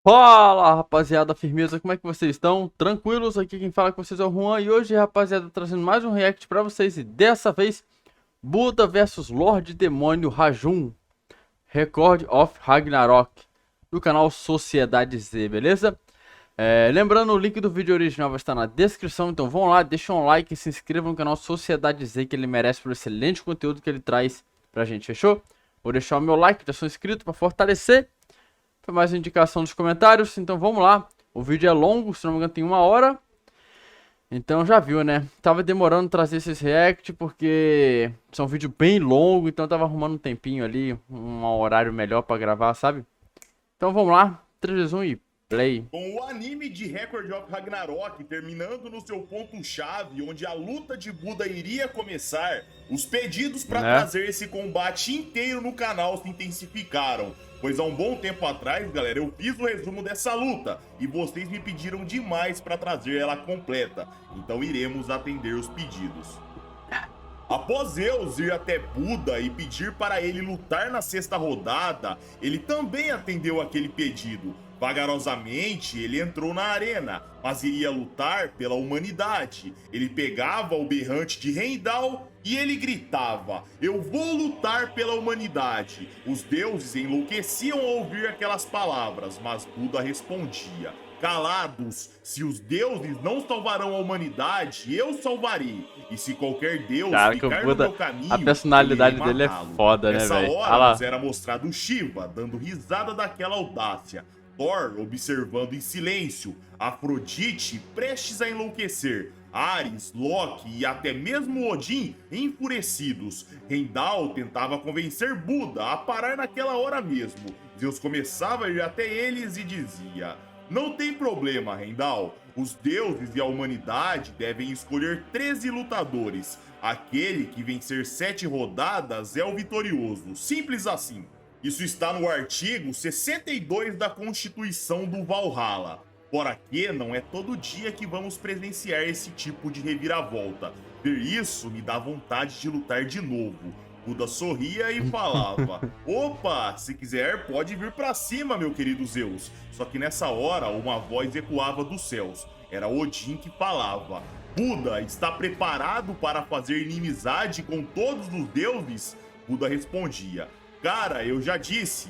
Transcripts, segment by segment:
Fala, rapaziada, firmeza, como é que vocês estão? Tranquilos? Aqui quem fala com vocês é o Juan e hoje, rapaziada, trazendo mais um react pra vocês e dessa vez Buda versus Lorde Demônio Rajun, Record of Ragnarok, do canal Sociedade Z, beleza? Lembrando, o link do vídeo original vai estar na descrição, então vão lá, deixem um like e se inscrevam no canal Sociedade Z, que ele merece pelo excelente conteúdo que ele traz pra gente, fechou? Vou deixar o meu like, já sou inscrito pra fortalecer. Foi mais indicação nos comentários, então vamos lá. O vídeo é longo, se não me engano tem 1 hora. Então já viu, né? Tava demorando trazer esses react porque são vídeos bem longos, então eu tava arrumando um tempinho ali, um horário melhor pra gravar, sabe? Então vamos lá, 3, 2, 1 e play. Com o anime de Record of Ragnarok terminando no seu ponto-chave, onde a luta de Buda iria começar, os pedidos para trazer esse combate inteiro no canal se intensificaram. Pois há um bom tempo atrás, galera, eu fiz o resumo dessa luta e vocês me pediram demais para trazer ela completa. Então iremos atender os pedidos. Após Zeus ir até Buda e pedir para ele lutar na sexta rodada, ele também atendeu aquele pedido. Vagarosamente, ele entrou na arena, mas iria lutar pela humanidade. Ele pegava o berrante de Heimdall e ele gritava: "Eu vou lutar pela humanidade." Os deuses enlouqueciam ao ouvir aquelas palavras, mas Buda respondia: "Calados, se os deuses não salvarão a humanidade, eu salvarei. E se qualquer deus ficar no meu caminho, a personalidade eu irei dele é matá-lo." foda, né, Nessa velho? hora nos era mostrado Shiva dando risada daquela audácia, Thor observando em silêncio, Afrodite prestes a enlouquecer, Ares, Loki e até mesmo Odin enfurecidos. Heimdall tentava convencer Buda a parar naquela hora mesmo. Zeus começava a ir até eles e dizia: "Não tem problema, Heimdall. Os deuses e a humanidade devem escolher 13 lutadores. Aquele que vencer 7 rodadas é o vitorioso. Simples assim." Isso está no artigo 62 da Constituição do Valhalla. Fora que não é todo dia que vamos presenciar esse tipo de reviravolta. Ver isso me dá vontade de lutar de novo. Buda sorria e falava: "Opa, se quiser pode vir pra cima, meu querido Zeus." Só que nessa hora uma voz ecoava dos céus. Era Odin que falava: "Buda está preparado para fazer inimizade com todos os deuses?" Buda respondia: "Cara, eu já disse,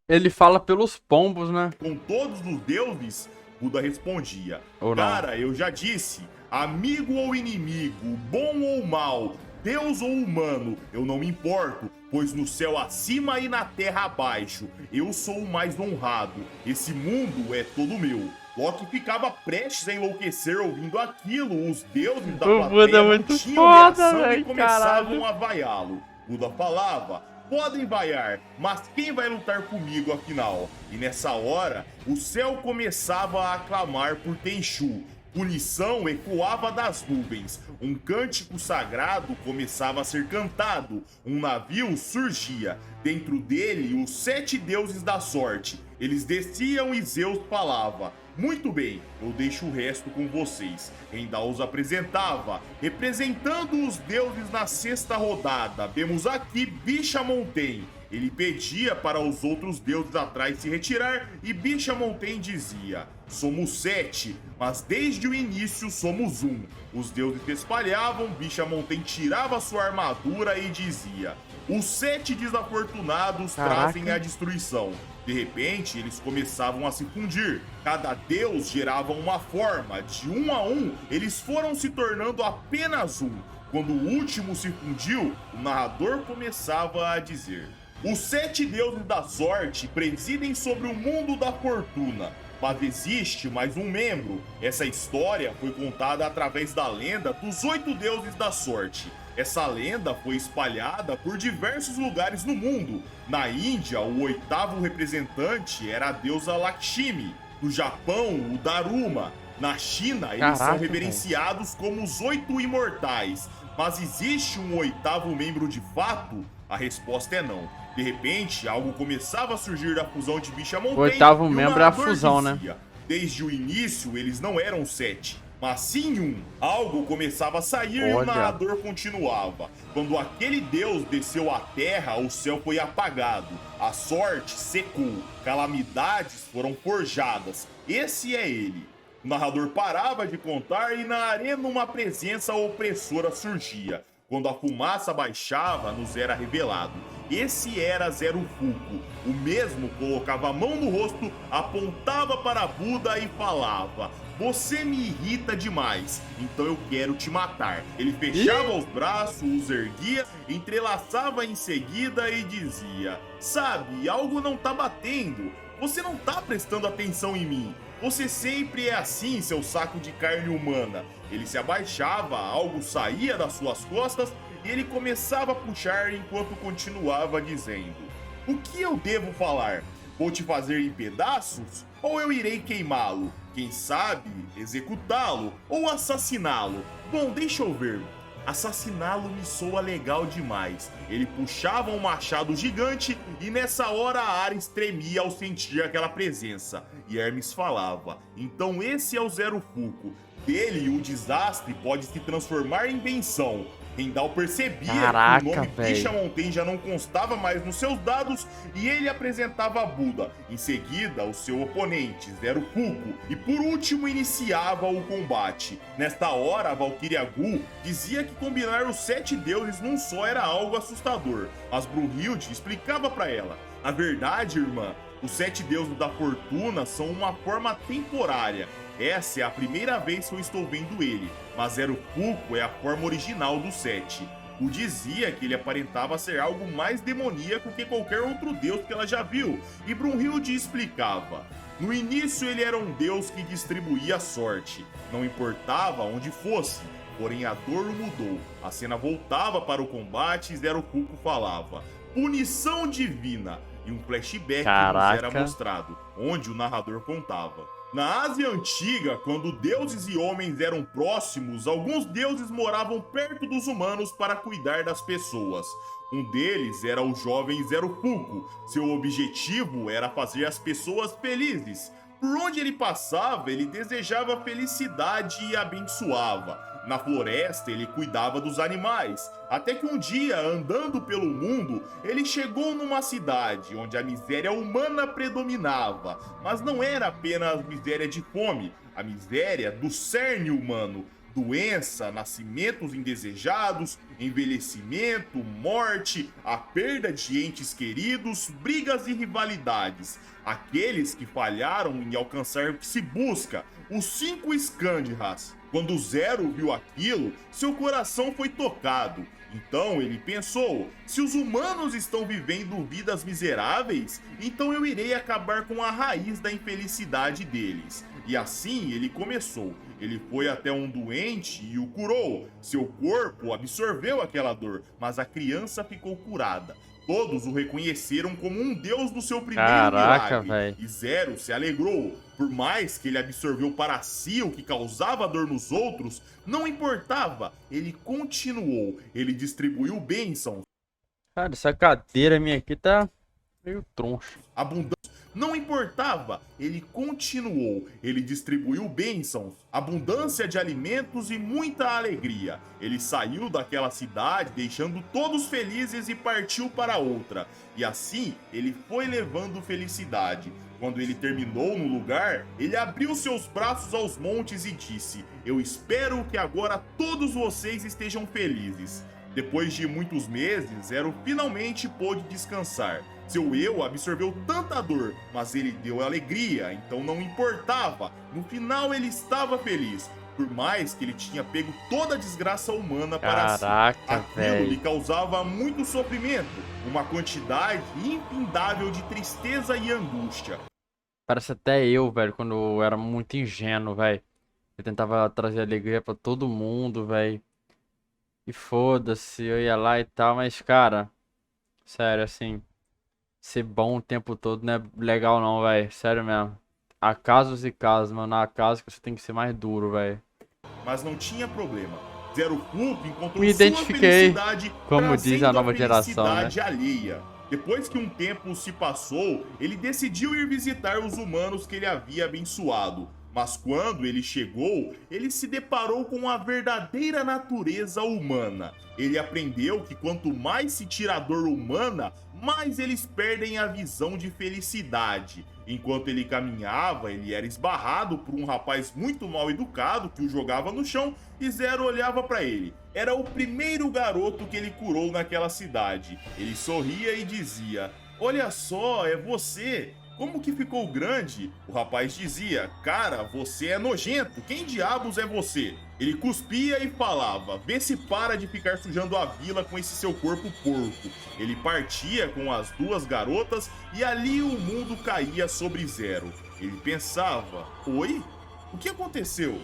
Ele fala pelos pombos, né? com todos os deuses?" Buda respondia: Ou não? "Cara, eu já disse, amigo ou inimigo, bom ou mal, Deus ou humano, eu não me importo, pois no céu acima e na terra abaixo, eu sou o mais honrado. Esse mundo é todo meu." Loki ficava prestes a enlouquecer ouvindo aquilo. Os deuses da O Buda plateia é não muito tinham foda, reação e velho, começavam caralho. a vaiá-lo. Buda falava: "Podem vaiar, mas quem vai lutar comigo afinal?" E nessa hora, o céu começava a aclamar por Tenchu. Punição ecoava das nuvens. Um cântico sagrado começava a ser cantado. Um navio surgia. Dentro dele, os 7 deuses da sorte. Eles desciam e Zeus falava: "Muito bem, eu deixo o resto com vocês." Heimdall os apresentava, representando os deuses na sexta rodada. Vemos aqui Bishamonten. Ele pedia para os outros deuses atrás se retirar e Bishamonten dizia: "Somos 7, mas desde o início somos um." Os deuses se espalhavam, Bishamonten tirava sua armadura e dizia: "Os 7 desafortunados trazem a destruição." De repente, eles começavam a se fundir. Cada deus gerava uma forma. De um a um, eles foram se tornando apenas um. Quando o último se fundiu, o narrador começava a dizer: "Os 7 deuses da sorte presidem sobre o mundo da fortuna. Mas existe mais um membro. Essa história foi contada através da lenda dos 8 deuses da sorte. Essa lenda foi espalhada por diversos lugares no mundo. Na Índia, o 8º representante era a deusa Lakshmi. No Japão, o Daruma. Na China, eles são reverenciados como os 8 imortais. Mas existe um 8º membro de fato? A resposta é não." De repente, algo começava a surgir da fusão de Bishamonten. O 8º membro é a fusão, né? Desde o início, eles não eram 7, Mas sim algo começava a sair e o Olha. narrador continuava. Quando aquele Deus desceu à terra, o céu foi apagado, a sorte secou, calamidades foram forjadas. Esse é ele. O narrador parava de contar e na arena uma presença opressora surgia. Quando a fumaça baixava, nos era revelado. Esse era Zero Fuco. O mesmo colocava a mão no rosto, apontava para Buda e falava: "Você me irrita demais, então eu quero te matar." Ele fechava os braços, os erguia, entrelaçava em seguida e dizia: "Sabe, algo não tá batendo. Você não tá prestando atenção em mim. Você sempre é assim, seu saco de carne humana." Ele se abaixava, algo saía das suas costas e ele começava a puxar enquanto continuava dizendo: "O que eu devo falar? Vou te fazer em pedaços? Ou eu irei queimá-lo? Quem sabe executá-lo ou assassiná-lo? Bom, deixa eu ver. Assassiná-lo me soa legal demais." Ele puxava um machado gigante e nessa hora a Ares tremia ao sentir aquela presença. E Hermes falava: "Então esse é o Zero Fuco. Dele o desastre pode se transformar em benção." Rendal percebia que o nome Pishamonten já não constava mais nos seus dados e ele apresentava a Buda, em seguida o seu oponente, Zero Fuco, e por último iniciava o combate. Nesta hora, a Valkyria Gu dizia que combinar os 7 deuses num só era algo assustador, mas Brunhilde explicava para ela: "Na verdade, irmã, os 7 deuses da fortuna são uma forma temporária. Essa é a primeira vez que eu estou vendo ele, mas Zero Fuco é a forma original do 7. O dizia que ele aparentava ser algo mais demoníaco que qualquer outro deus que ela já viu, e Brunhilde explicava: "No início ele era um deus que distribuía sorte, não importava onde fosse, porém a dor mudou." A cena voltava para o combate e Zero Fuco falava: "Punição divina", e um flashback nos era mostrado, onde o narrador contava: "Na Ásia Antiga, quando deuses e homens eram próximos, alguns deuses moravam perto dos humanos para cuidar das pessoas. Um deles era o jovem Zero Fuco. Seu objetivo era fazer as pessoas felizes. Por onde ele passava, ele desejava felicidade e abençoava. Na floresta, ele cuidava dos animais. Até que um dia, andando pelo mundo, ele chegou numa cidade onde a miséria humana predominava. Mas não era apenas miséria de fome, a miséria do cerne humano. Doença, nascimentos indesejados, envelhecimento, morte, a perda de entes queridos, brigas e rivalidades. Aqueles que falharam em alcançar o que se busca, os 5 Skandhas. Quando Zero viu aquilo, seu coração foi tocado. Então ele pensou: se os humanos estão vivendo vidas miseráveis, então eu irei acabar com a raiz da infelicidade deles. E assim ele começou. Ele foi até um doente e o curou. Seu corpo absorveu aquela dor, mas a criança ficou curada. Todos o reconheceram como um deus do seu primeiro milagre. Véio. E Zero se alegrou. Por mais que ele absorveu para si o que causava dor nos outros, não importava. Ele continuou. Ele distribuiu bênçãos. Cara, essa cadeira minha aqui tá meio troncha. Abundância. Não importava, ele continuou, ele distribuiu bênçãos, abundância de alimentos e muita alegria. Ele saiu daquela cidade deixando todos felizes e partiu para outra. E assim, ele foi levando felicidade. Quando ele terminou no lugar, ele abriu seus braços aos montes e disse: "Eu espero que agora todos vocês estejam felizes." Depois de muitos meses, Zero finalmente pôde descansar. Seu eu absorveu tanta dor, mas ele deu alegria, então não importava. No final ele estava feliz, por mais que ele tinha pego toda a desgraça humana para si. Aquilo lhe causava muito sofrimento, uma quantidade infindável de tristeza e angústia. Parece até eu, velho, quando eu era muito ingênuo, velho. Eu tentava trazer alegria pra todo mundo, velho. E foda-se, eu ia lá e tal, mas, cara, sério, assim, ser bom o tempo todo não é legal não, velho, sério mesmo. Há casos e casos, mano, há casos que você tem que ser mais duro, velho. Mas não tinha problema. Zero Fuco encontrou Me identifiquei, sua felicidade, como diz a nova geração, né? alheia. Depois que um tempo se passou, ele decidiu ir visitar os humanos que ele havia abençoado. Mas quando ele chegou, ele se deparou com a verdadeira natureza humana. Ele aprendeu que quanto mais se tira a dor humana, mais eles perdem a visão de felicidade. Enquanto ele caminhava, ele era esbarrado por um rapaz muito mal educado que o jogava no chão e Zero olhava para ele. Era o primeiro garoto que ele curou naquela cidade. Ele sorria e dizia: "Olha só, é você! Como que ficou grande?" O rapaz dizia: "Cara, você é nojento, quem diabos é você?" Ele cuspia e falava: "Vê se para de ficar sujando a vila com esse seu corpo porco." Ele partia com as duas garotas e ali o mundo caía sobre Zero. Ele pensava: "Oi? O que aconteceu?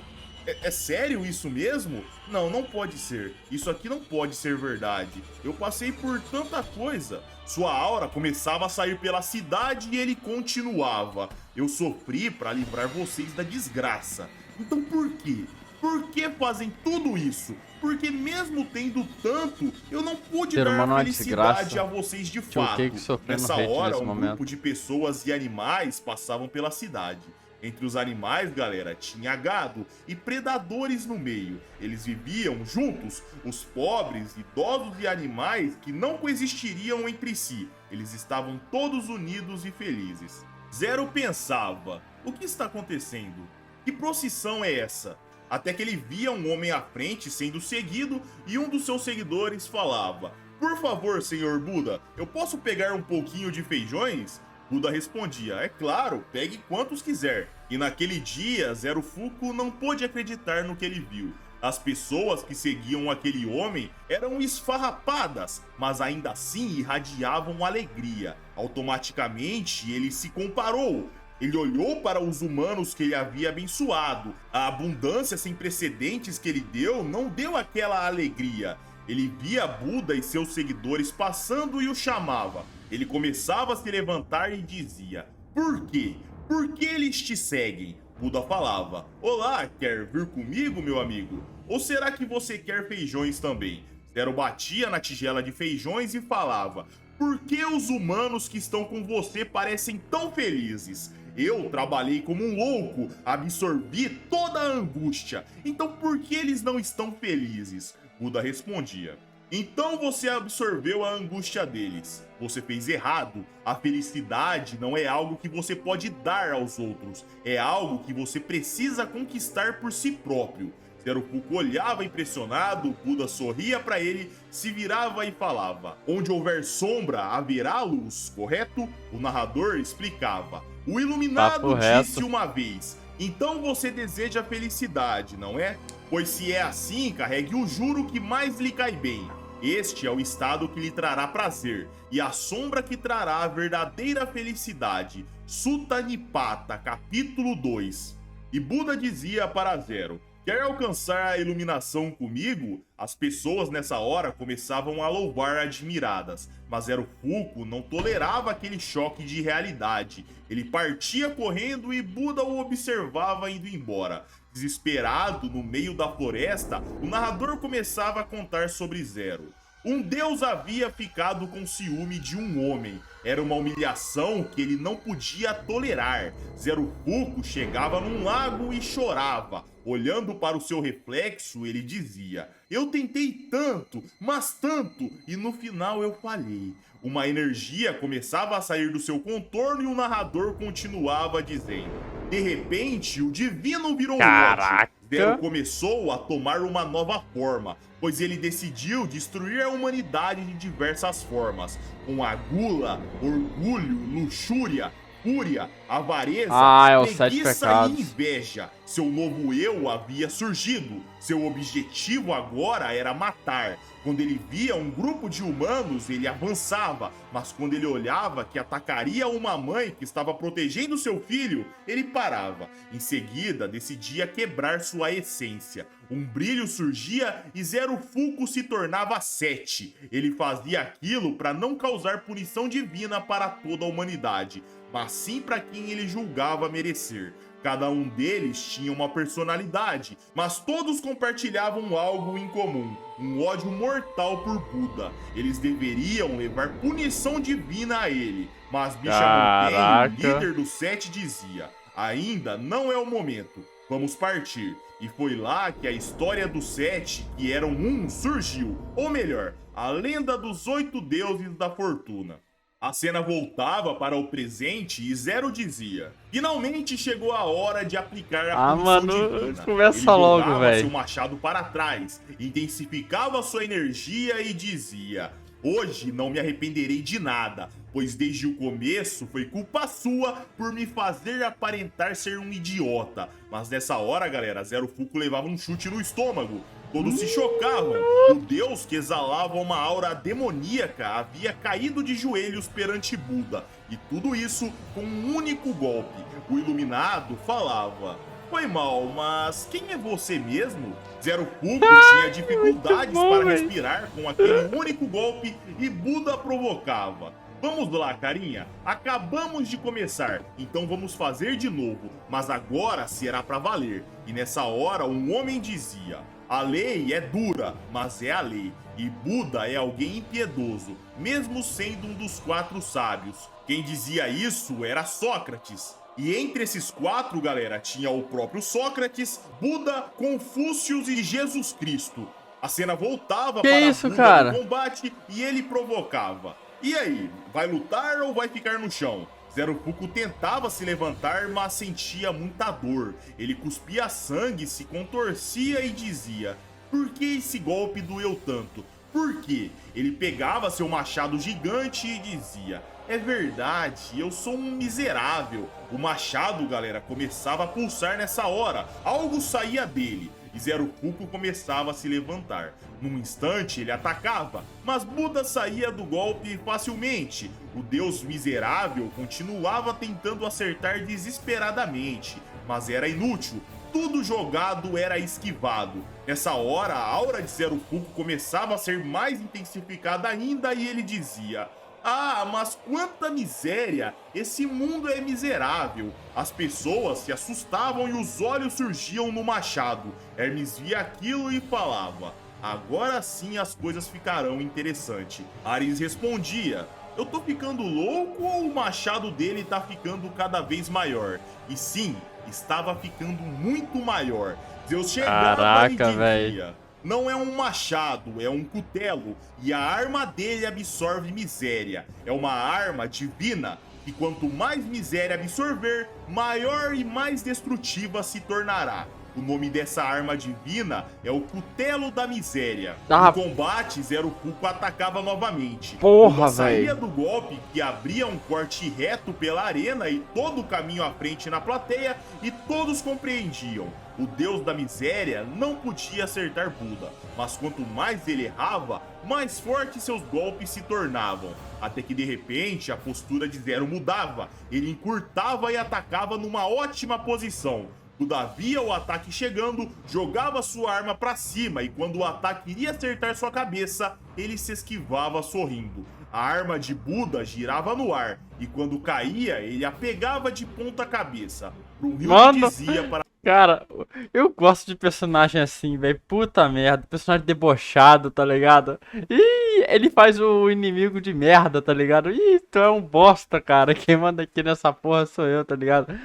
É sério isso mesmo? Não, não pode ser. Isso aqui não pode ser verdade. Eu passei por tanta coisa." Sua aura começava a sair pela cidade e ele continuava: "Eu sofri para livrar vocês da desgraça. Então por quê? Por que fazem tudo isso? Porque mesmo tendo tanto, eu não pude Ser dar humano é a uma felicidade desgraça. a vocês de Tio fato." Cake sofrendo Nessa hate hora, nesse um momento. grupo de pessoas e animais passavam pela cidade. Entre os animais, galera, tinha gado e predadores no meio. Eles viviam juntos, os pobres, idosos e animais que não coexistiriam entre si. Eles estavam todos unidos e felizes. Zero pensava: o que está acontecendo? Que procissão é essa? Até que ele via um homem à frente sendo seguido e um dos seus seguidores falava: "Por favor, senhor Buda, eu posso pegar um pouquinho de feijões?" Buda respondia: "É claro, pegue quantos quiser." E naquele dia, Zero Fuku não pôde acreditar no que ele viu. As pessoas que seguiam aquele homem eram esfarrapadas, mas ainda assim irradiavam alegria. Automaticamente, ele se comparou. Ele olhou para os humanos que ele havia abençoado. A abundância sem precedentes que ele deu não deu aquela alegria. Ele via Buda e seus seguidores passando e o chamava. Ele começava a se levantar e dizia: "Por quê? Por que eles te seguem?" Buda falava: "Olá, quer vir comigo, meu amigo? Ou será que você quer feijões também?" Zero batia na tigela de feijões e falava: "Por que os humanos que estão com você parecem tão felizes? Eu trabalhei como um louco, absorvi toda a angústia. Então por que eles não estão felizes?" Buda respondia: "Então você absorveu a angústia deles. Você fez errado. A felicidade não é algo que você pode dar aos outros. É algo que você precisa conquistar por si próprio." Zero Fuku olhava impressionado, Buda sorria para ele, se virava e falava: "Onde houver sombra, haverá luz, correto?" O narrador explicava: "O iluminado disse uma vez: então você deseja felicidade, não é? Pois se é assim, carregue o juro que mais lhe cai bem. Este é o estado que lhe trará prazer, e a sombra que trará a verdadeira felicidade." Sutta Nipata, capítulo 2. E Buda dizia para Zero: "Quer alcançar a iluminação comigo?" As pessoas nessa hora começavam a louvar admiradas, mas Zero Fuku não tolerava aquele choque de realidade. Ele partia correndo e Buda o observava indo embora. Desesperado, no meio da floresta, o narrador começava a contar sobre Zero. Um deus havia ficado com ciúme de um homem. Era uma humilhação que ele não podia tolerar. Zero Fuku chegava num lago e chorava. Olhando para o seu reflexo, ele dizia: "Eu tentei tanto, mas tanto, e no final eu falhei." Uma energia começava a sair do seu contorno e o narrador continuava dizendo: "De repente, o divino virou um ódio." Zero começou a tomar uma nova forma, pois ele decidiu destruir a humanidade de diversas formas, com a gula, orgulho, luxúria, fúria, avareza, é os 7 preguiça pecados. e inveja. Seu novo eu havia surgido. Seu objetivo agora era matar. Quando ele via um grupo de humanos, ele avançava, mas quando ele olhava que atacaria uma mãe que estava protegendo seu filho, ele parava. Em seguida, decidia quebrar sua essência. Um brilho surgia e Zero Fuku se tornava 7. Ele fazia aquilo para não causar punição divina para toda a humanidade, mas sim para quem ele julgava merecer. Cada um deles tinha uma personalidade, mas todos compartilhavam algo em comum: um ódio mortal por Buda. Eles deveriam levar punição divina a ele, mas Bishamon, líder dos 7, dizia: ainda não é o momento. Vamos partir. E foi lá que a história dos 7, que eram um, surgiu. Ou melhor, a lenda dos 8 deuses da fortuna. A cena voltava para o presente e Zero dizia: finalmente chegou a hora de aplicar a punição divina. Começa logo, velho. Ele jogava seu machado para trás, intensificava sua energia e dizia: hoje não me arrependerei de nada, pois desde o começo foi culpa sua por me fazer aparentar ser um idiota. Mas nessa hora, galera, Zero Fuku levava um chute no estômago. Todos se chocavam. O deus que exalava uma aura demoníaca havia caído de joelhos perante Buda. E tudo isso com um único golpe. O iluminado falava: foi mal, mas quem é você mesmo? Zero Fuku tinha dificuldades para respirar com aquele único golpe e Buda provocava: vamos lá, carinha, acabamos de começar, então vamos fazer de novo, mas agora será pra valer. E nessa hora um homem dizia: a lei é dura, mas é a lei, e Buda é alguém impiedoso, mesmo sendo um dos 4 sábios. Quem dizia isso era Sócrates. E entre esses 4, galera, tinha o próprio Sócrates, Buda, Confúcio e Jesus Cristo. A cena voltava para isso, Buda cara? no combate e ele provocava: e aí, vai lutar ou vai ficar no chão? Zero Fuku tentava se levantar, mas sentia muita dor. Ele cuspia sangue, se contorcia e dizia: por que esse golpe doeu tanto? Por quê? Ele pegava seu machado gigante e dizia: é verdade, eu sou um miserável. O machado, galera, começava a pulsar nessa hora. Algo saía dele. E Zero Fuku começava a se levantar. Num instante ele atacava, mas Buda saía do golpe facilmente. O deus miserável continuava tentando acertar desesperadamente, mas era inútil. Tudo jogado era esquivado. Nessa hora, a aura de Zero Fuku começava a ser mais intensificada ainda e ele dizia: ah, mas quanta miséria! Esse mundo é miserável. As pessoas se assustavam e os olhos surgiam no machado. Hermes via aquilo e falava: agora sim as coisas ficarão interessantes. Ares respondia: eu tô ficando louco ou o machado dele tá ficando cada vez maior? E sim, estava ficando muito maior. Zeus chegava e dizia: não é um machado, é um cutelo, e a arma dele absorve miséria. É uma arma divina, e quanto mais miséria absorver, maior e mais destrutiva se tornará. O nome dessa arma divina é o Cutelo da Miséria. No combate, Zero Fuku atacava novamente. Porra, saía do golpe que abria um corte reto pela arena e todo o caminho à frente na plateia, e todos compreendiam: o deus da miséria não podia acertar Buda, mas quanto mais ele errava, mais fortes seus golpes se tornavam. Até que de repente a postura de Zero mudava. Ele encurtava e atacava numa ótima posição. Buda via o ataque chegando, jogava sua arma pra cima e quando o ataque iria acertar sua cabeça, ele se esquivava sorrindo. A arma de Buda girava no ar e quando caía, ele a pegava de ponta cabeça. Brunhilde dizia para... Cara, eu gosto de personagem assim, velho. Puta merda, personagem debochado, tá ligado? Ih, ele faz o inimigo de merda, tá ligado? Ih, tu é um bosta, cara. Quem manda aqui nessa porra sou eu, tá ligado?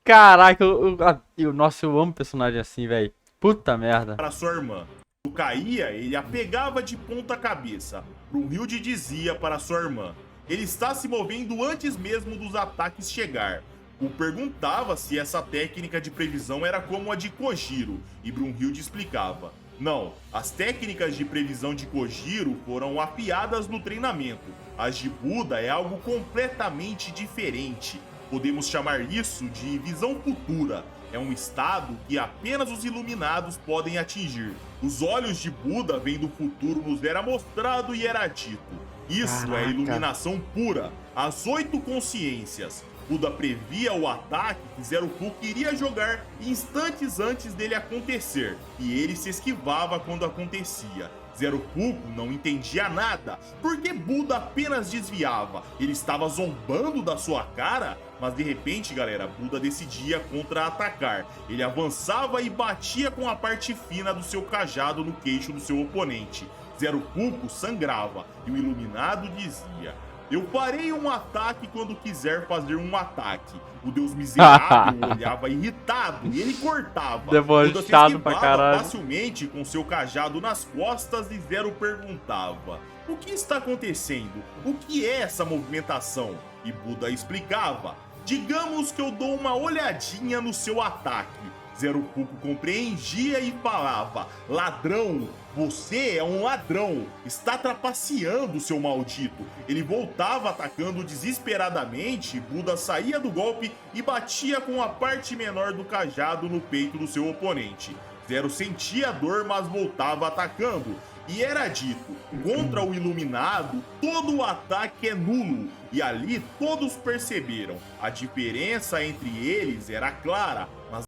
Caraca, nossa, eu amo personagem assim, velho. Puta merda. Para sua irmã. Quando caía, ele a pegava de ponta cabeça. Brunhilde dizia para sua irmã: ele está se movendo antes mesmo dos ataques chegar. O perguntava se essa técnica de previsão era como a de Kojiro, e Brunhilde explicava: não, as técnicas de previsão de Kojiro foram afiadas no treinamento. As de Buda é algo completamente diferente. Podemos chamar isso de visão futura. É um estado que apenas os iluminados podem atingir. Os olhos de Buda vendo o futuro nos era mostrado e era dito. Isso é iluminação pura, as 8 consciências. Buda previa o ataque que Zero Fuku iria jogar instantes antes dele acontecer, e ele se esquivava quando acontecia. Zero Fuku não entendia nada, porque Buda apenas desviava. Ele estava zombando da sua cara, mas de repente, galera, Buda decidia contra-atacar. Ele avançava e batia com a parte fina do seu cajado no queixo do seu oponente. Zero Fuku sangrava, e o iluminado dizia: Eu farei um ataque quando quiser fazer um ataque. O deus miserável olhava irritado e ele cortava. Debochado pra caralho. Facilmente com seu cajado nas costas e Zero perguntava: o que está acontecendo? O que é essa movimentação? E Buda explicava: digamos que eu dou uma olhadinha no seu ataque. Zero Fuku compreendia e falava: ladrão, você é um ladrão, está trapaceando, seu maldito. Ele voltava atacando desesperadamente, Buda saía do golpe e batia com a parte menor do cajado no peito do seu oponente. Zero sentia dor, mas voltava atacando. E era dito: contra o iluminado, todo o ataque é nulo. E ali todos perceberam. A diferença entre eles era clara, mas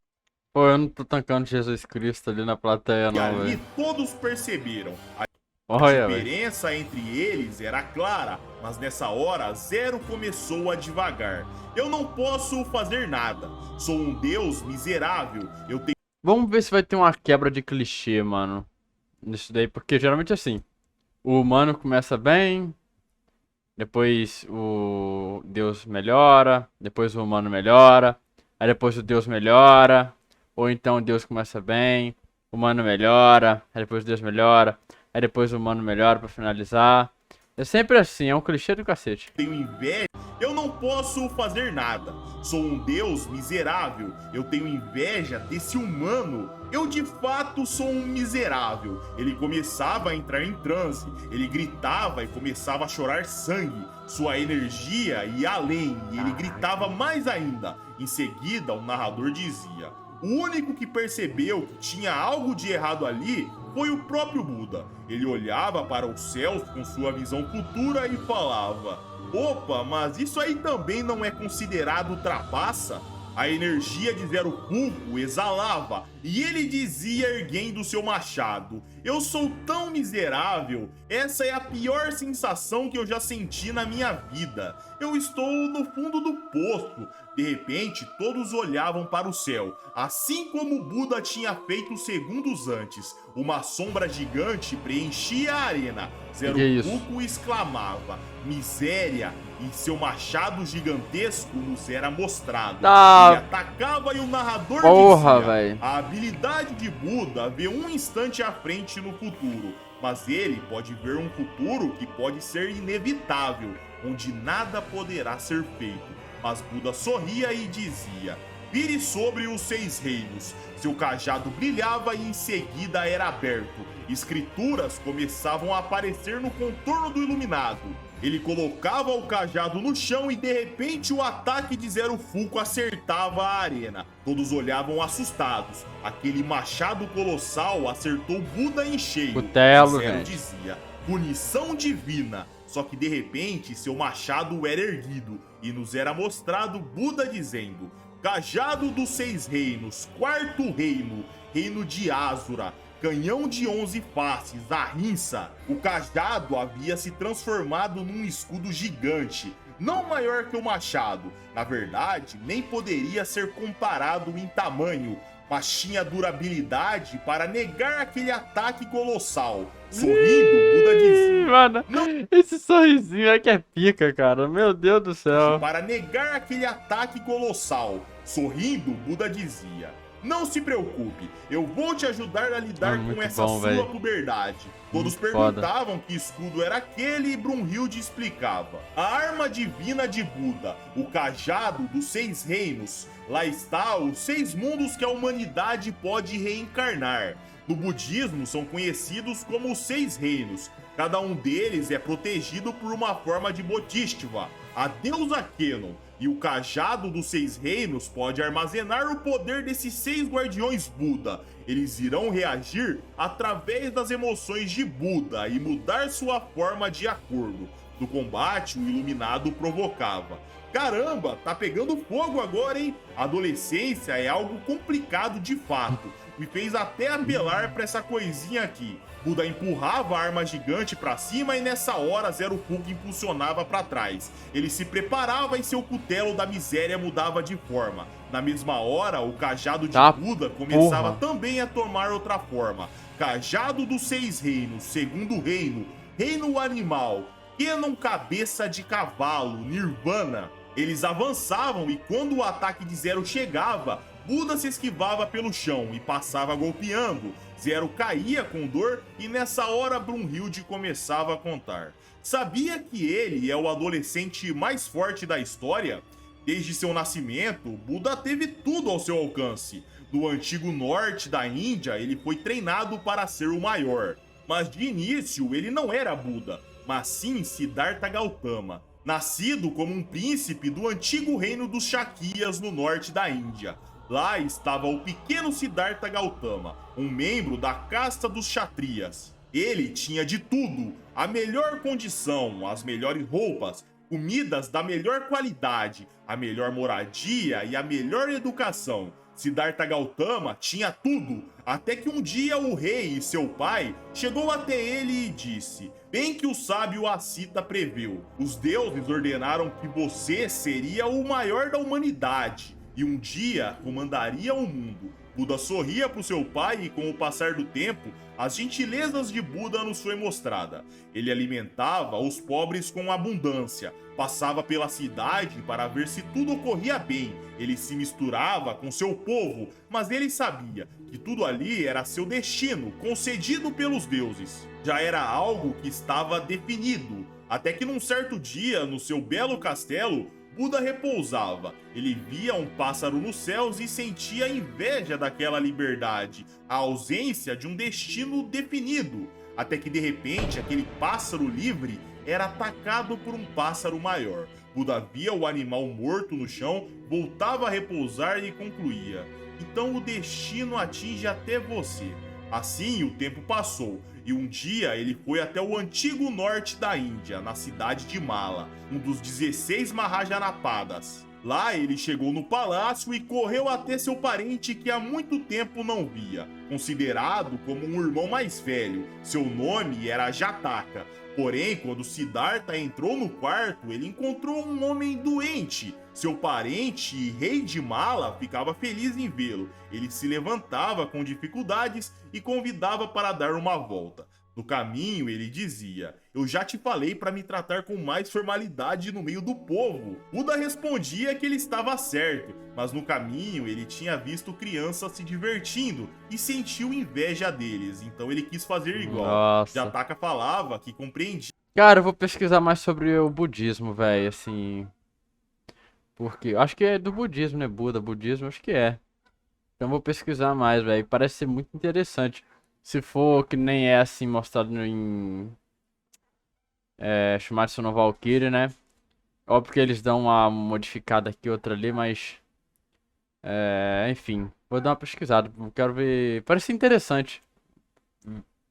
Pô, eu não tô tancando Jesus Cristo ali na plateia, não, ali velho. todos perceberam. A Olha, diferença entre eles era clara, mas nessa hora Zero começou a divagar. Eu não posso fazer nada. Sou um deus miserável. Eu tenho vamos ver se vai ter uma quebra de clichê, mano. Nisso daí, porque geralmente é assim. O humano começa bem, depois o Deus melhora, depois o humano melhora, aí depois o Deus melhora, ou então o Deus começa bem, o humano melhora, aí depois o Deus melhora, aí depois o humano melhora pra finalizar. É sempre assim, é um clichê do cacete. tenho inveja. Eu não posso fazer nada. Sou um deus miserável. Eu tenho inveja desse humano. Eu de fato sou um miserável. Ele começava a entrar em transe. Ele gritava e começava a chorar sangue. Sua energia ia além e ele gritava mais ainda. Em seguida, o narrador dizia: o único que percebeu que tinha algo de errado ali foi o próprio Buda. Ele olhava para os céus com sua visão futura e falava: opa, mas isso aí também não é considerado trapaça? A energia de Zero Fuku exalava e ele dizia erguendo seu machado: eu sou tão miserável, essa é a pior sensação que eu já senti na minha vida. Eu estou no fundo do poço. De repente, todos olhavam para o céu, assim como Buda tinha feito segundos antes. Uma sombra gigante preenchia a arena. Zero Fuku exclamava: miséria! E seu machado gigantesco nos era mostrado. Ele atacava e o narrador dizia: véio. a habilidade de Buda vê um instante à frente no futuro, mas ele pode ver um futuro que pode ser inevitável, onde nada poderá ser feito. Mas Buda sorria e dizia: vire sobre os 6 reinos. Seu cajado brilhava e em seguida era aberto. Escrituras começavam a aparecer no contorno do iluminado. Ele colocava o cajado no chão e de repente o ataque de Zero Fuku acertava a arena. Todos olhavam assustados. Aquele machado colossal acertou Buda em cheio. Cutelo, Zero dizia: punição divina. Só que de repente seu machado era erguido e nos era mostrado Buda dizendo: cajado dos 6 reinos, 4º reino, reino de Asura, canhão de 11 faces, Ahimsa. O cajado havia se transformado num escudo gigante, não maior que o machado. Na verdade, nem poderia ser comparado em tamanho, mas tinha durabilidade para negar aquele ataque colossal. Sorrindo, Buda dizia: mano, esse sorrisinho é que é pica, cara. Meu Deus do céu. Para negar aquele ataque colossal. Sorrindo, Buda dizia: não se preocupe, eu vou te ajudar a lidar com essa sua puberdade. Todos perguntavam que escudo era aquele e Brunhilde explicava: a arma divina de Buda, o cajado dos 6 reinos. Lá está os 6 mundos que a humanidade pode reencarnar. No budismo são conhecidos como os 6 reinos. Cada um deles é protegido por uma forma de Bodhisattva, a deusa Kenon. E o cajado dos 6 reinos pode armazenar o poder desses 6 guardiões Buda. Eles irão reagir através das emoções de Buda e mudar sua forma de acordo. No combate, o iluminado provocava: caramba, tá pegando fogo agora, hein? A adolescência é algo complicado de fato. Me fez até apelar pra essa coisinha aqui. Buda empurrava a arma gigante pra cima e nessa hora Zero Fuku impulsionava pra trás. Ele se preparava e seu cutelo da miséria mudava de forma. Na mesma hora, o cajado de Buda começava também a tomar outra forma. Cajado dos 6 reinos, 2º reino, reino animal. Kenon Cabeça de Cavalo, Nirvana. Eles avançavam e quando o ataque de Zero chegava, Buda se esquivava pelo chão e passava golpeando. Zero caía com dor e nessa hora Brunhilde começava a contar. Sabia que ele é o adolescente mais forte da história? Desde seu nascimento, Buda teve tudo ao seu alcance. No antigo norte da Índia, ele foi treinado para ser o maior. Mas de início, ele não era Buda, mas sim Siddhartha Gautama, nascido como um príncipe do antigo reino dos Shakyas no norte da Índia. Lá estava o pequeno Siddhartha Gautama, um membro da casta dos Kshatriyas. Ele tinha de tudo, a melhor condição, as melhores roupas, comidas da melhor qualidade, a melhor moradia e a melhor educação. Siddhartha Gautama tinha tudo, até que um dia o rei e seu pai chegou até ele e disse: bem que o sábio Asita preveu, os deuses ordenaram que você seria o maior da humanidade e um dia comandaria o mundo. Buda sorria para o seu pai e com o passar do tempo, as gentilezas de Buda nos foi mostrada. Ele alimentava os pobres com abundância, passava pela cidade para ver se tudo ocorria bem. Ele se misturava com seu povo, mas ele sabia que tudo ali era seu destino, concedido pelos deuses. Já era algo que estava definido, até que num certo dia, no seu belo castelo, Buda repousava. Ele via um pássaro nos céus e sentia inveja daquela liberdade, a ausência de um destino definido, até que de repente aquele pássaro livre era atacado por um pássaro maior. Buda via o animal morto no chão, voltava a repousar e concluía: então o destino atinge até você. Assim o tempo passou e um dia ele foi até o antigo norte da Índia, na cidade de Mala, um dos 16 Mahajanapadas. Lá ele chegou no palácio e correu até seu parente que há muito tempo não via, considerado como um irmão mais velho. Seu nome era Jataka. Porém, quando Siddhartha entrou no quarto, ele encontrou um homem doente. Seu parente e rei de Mala ficava feliz em vê-lo. Ele se levantava com dificuldades e convidava para dar uma volta. No caminho, ele dizia: eu já te falei para me tratar com mais formalidade no meio do povo. Buda respondia que ele estava certo, mas no caminho ele tinha visto crianças se divertindo e sentiu inveja deles, então ele quis fazer igual. Nossa. Jataka falava que compreendia. Cara, eu vou pesquisar mais sobre o budismo, velho, assim. Porque acho que é do budismo, né? Budismo, acho que é. Então eu vou pesquisar mais, velho. Parece ser muito interessante. Se for que nem é assim mostrado em Shumatsu no Valkyrie, né? Óbvio que eles dão uma modificada aqui, outra ali, mas enfim, vou dar uma pesquisada. Quero ver. Parece interessante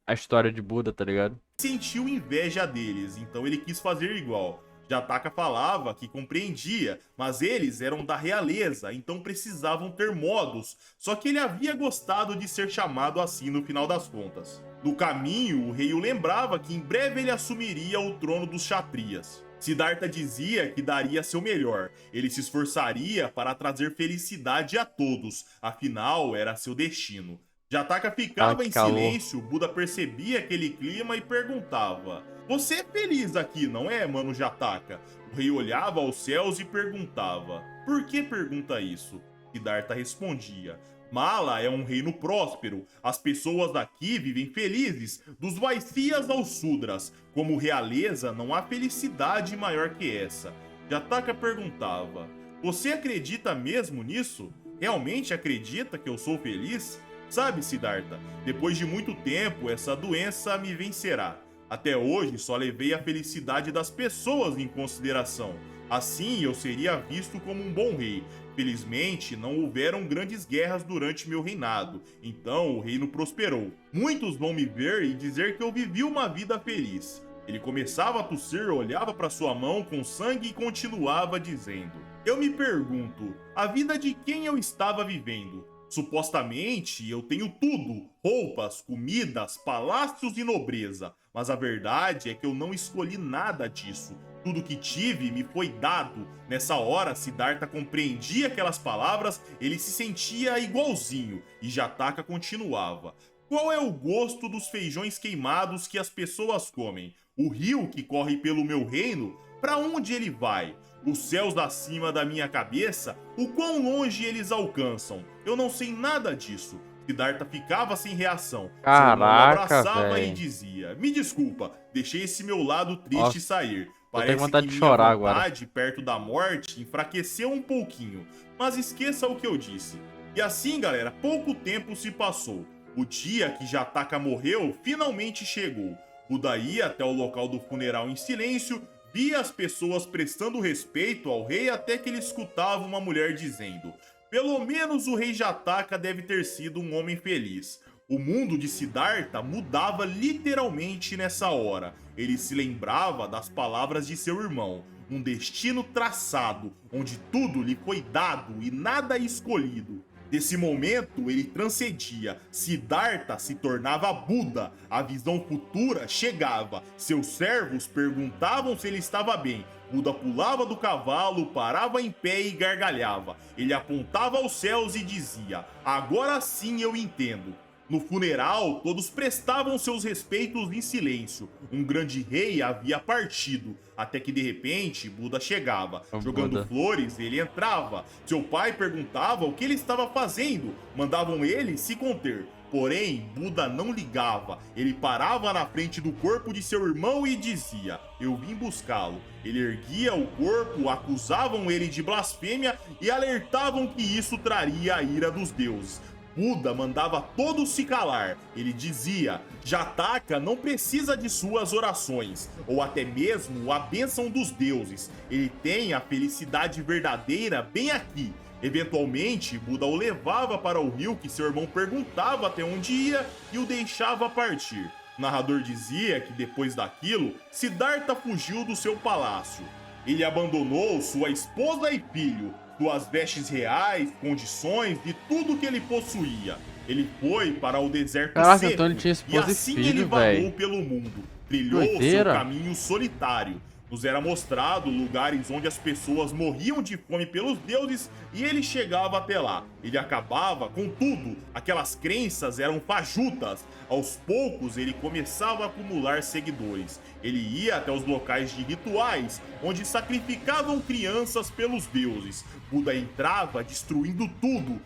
a história de Buda, tá ligado? Sentiu inveja deles, então ele quis fazer igual. Jataka falava que compreendia, mas eles eram da realeza, então precisavam ter modos, só que ele havia gostado de ser chamado assim no final das contas. No caminho, o rei o lembrava que em breve ele assumiria o trono dos Kshatriyas. Siddhartha dizia que daria seu melhor, ele se esforçaria para trazer felicidade a todos, afinal era seu destino. Jataka ficava em silêncio, Buda percebia aquele clima e perguntava: você é feliz aqui, não é, mano Jataka? O rei olhava aos céus e perguntava: por que pergunta isso? Siddhartha respondia: Mala é um reino próspero, as pessoas daqui vivem felizes, dos Vaisyas aos Sudras. Como realeza, não há felicidade maior que essa. Jataka perguntava: você acredita mesmo nisso? Realmente acredita que eu sou feliz? Sabe, Siddhartha, depois de muito tempo, essa doença me vencerá. Até hoje, só levei a felicidade das pessoas em consideração. Assim, eu seria visto como um bom rei. Felizmente, não houveram grandes guerras durante meu reinado, então o reino prosperou. Muitos vão me ver e dizer que eu vivi uma vida feliz. Ele começava a tossir, olhava para sua mão com sangue e continuava dizendo: eu me pergunto, a vida de quem eu estava vivendo? Supostamente eu tenho tudo, roupas, comidas, palácios e nobreza, mas a verdade é que eu não escolhi nada disso. Tudo que tive me foi dado. Nessa hora, Siddhartha compreendia aquelas palavras, ele se sentia igualzinho, e Jataka continuava: qual é o gosto dos feijões queimados que as pessoas comem? O rio que corre pelo meu reino, para onde ele vai? Os céus acima da minha cabeça, o quão longe eles alcançam? Eu não sei nada disso. Siddhartha ficava sem reação. Seu irmão o Caraca, abraçava e velho. dizia: me desculpa, deixei esse meu lado triste Nossa, sair. tô até com Parece vontade que de minha chorar agora. vontade perto da morte enfraqueceu um pouquinho. Mas esqueça o que eu disse. E assim, galera, pouco tempo se passou. O dia que Jataka morreu finalmente chegou. Buda ia até o local do funeral em silêncio, via as pessoas prestando respeito ao rei até que ele escutava uma mulher dizendo: pelo menos o rei Jataka deve ter sido um homem feliz. O mundo de Siddhartha mudava literalmente nessa hora. Ele se lembrava das palavras de seu irmão. Um destino traçado, onde tudo lhe foi dado e nada escolhido. Desse momento, ele transcendia. Siddhartha se tornava Buda. A visão futura chegava. Seus servos perguntavam se ele estava bem. Buda pulava do cavalo, parava em pé e gargalhava. Ele apontava aos céus e dizia: agora sim eu entendo. No funeral, todos prestavam seus respeitos em silêncio. Um grande rei havia partido, até que de repente Buda chegava. Jogando Buda. flores, ele entrava. Seu pai perguntava o que ele estava fazendo. Mandavam ele se conter. Porém, Buda não ligava. Ele parava na frente do corpo de seu irmão e dizia: eu vim buscá-lo. Ele erguia o corpo, acusavam ele de blasfêmia e alertavam que isso traria a ira dos deuses. Buda mandava todos se calar. Ele dizia: Jataka não precisa de suas orações, ou até mesmo a bênção dos deuses. Ele tem a felicidade verdadeira bem aqui. Eventualmente, Buda o levava para o rio que seu irmão perguntava até onde ia e o deixava partir. O narrador dizia que depois daquilo, Siddhartha fugiu do seu palácio. Ele abandonou sua esposa e filho, suas vestes reais, condições e tudo que ele possuía. Ele foi para o deserto Caraca, seco então ele tinha e esposa e assim filho, ele vagou velho. pelo mundo. Trilhou Doideira. seu caminho solitário. Nos era mostrado lugares onde as pessoas morriam de fome pelos deuses e ele chegava até lá. Ele acabava com tudo. Aquelas crenças eram fajutas. Aos poucos ele começava a acumular seguidores. Ele ia até os locais de rituais, onde sacrificavam crianças pelos deuses. Buda entrava destruindo tudo.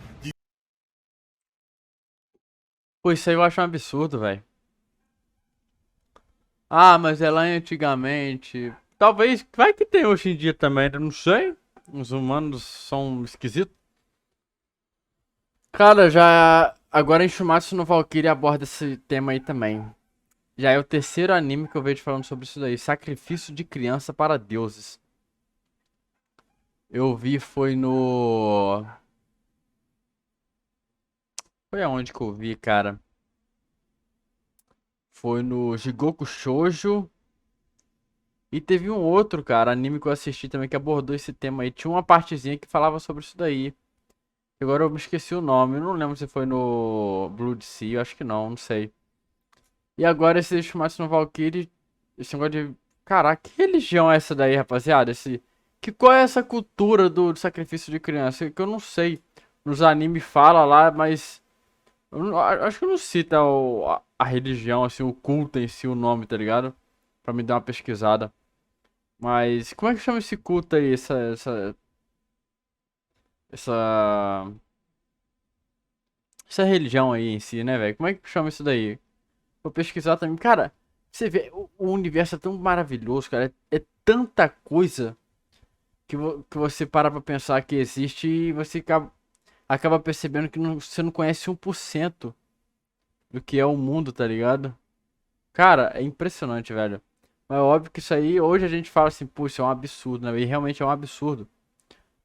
Pô, isso aí eu acho um absurdo, velho. Ah, mas é lá antigamente. Talvez, vai que tem hoje em dia também, eu não sei. Os humanos são esquisitos. Cara, já. Agora em Shumatsu no Valkyrie aborda esse tema aí também. Já é o terceiro anime que eu vejo falando sobre isso daí. Sacrifício de criança para deuses. Eu vi, foi no. Foi aonde que eu vi, cara? Foi no Jigoku Shoujo. E teve um outro, cara, anime que eu assisti também que abordou esse tema aí. Tinha uma partezinha que falava sobre isso daí. Agora eu me esqueci o nome. Eu não lembro se foi no Blood Sea. Eu acho que não, não sei. E agora esse Shumatsu no Valkyrie. Esse negócio de. Caraca, que religião é essa daí, rapaziada? Qual é essa cultura do sacrifício de criança? Que eu não sei. Nos animes fala lá, mas. Acho que não cita a religião, assim, o culto em si, o nome, tá ligado? Pra me dar uma pesquisada. Mas como é que chama esse culto aí? Essa religião aí em si, né, velho? Como é que chama isso daí? Vou pesquisar também. Cara, você vê, o universo é tão maravilhoso, cara. É tanta coisa que você para pra pensar que existe e você acaba percebendo que você não conhece 1% do que é o mundo, tá ligado? Cara, é impressionante, velho. Mas é óbvio que isso aí, hoje a gente fala assim, puxa, é um absurdo, né? E realmente é um absurdo.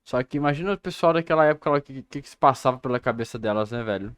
Só que imagina o pessoal daquela época lá, que se passava pela cabeça delas, né, velho?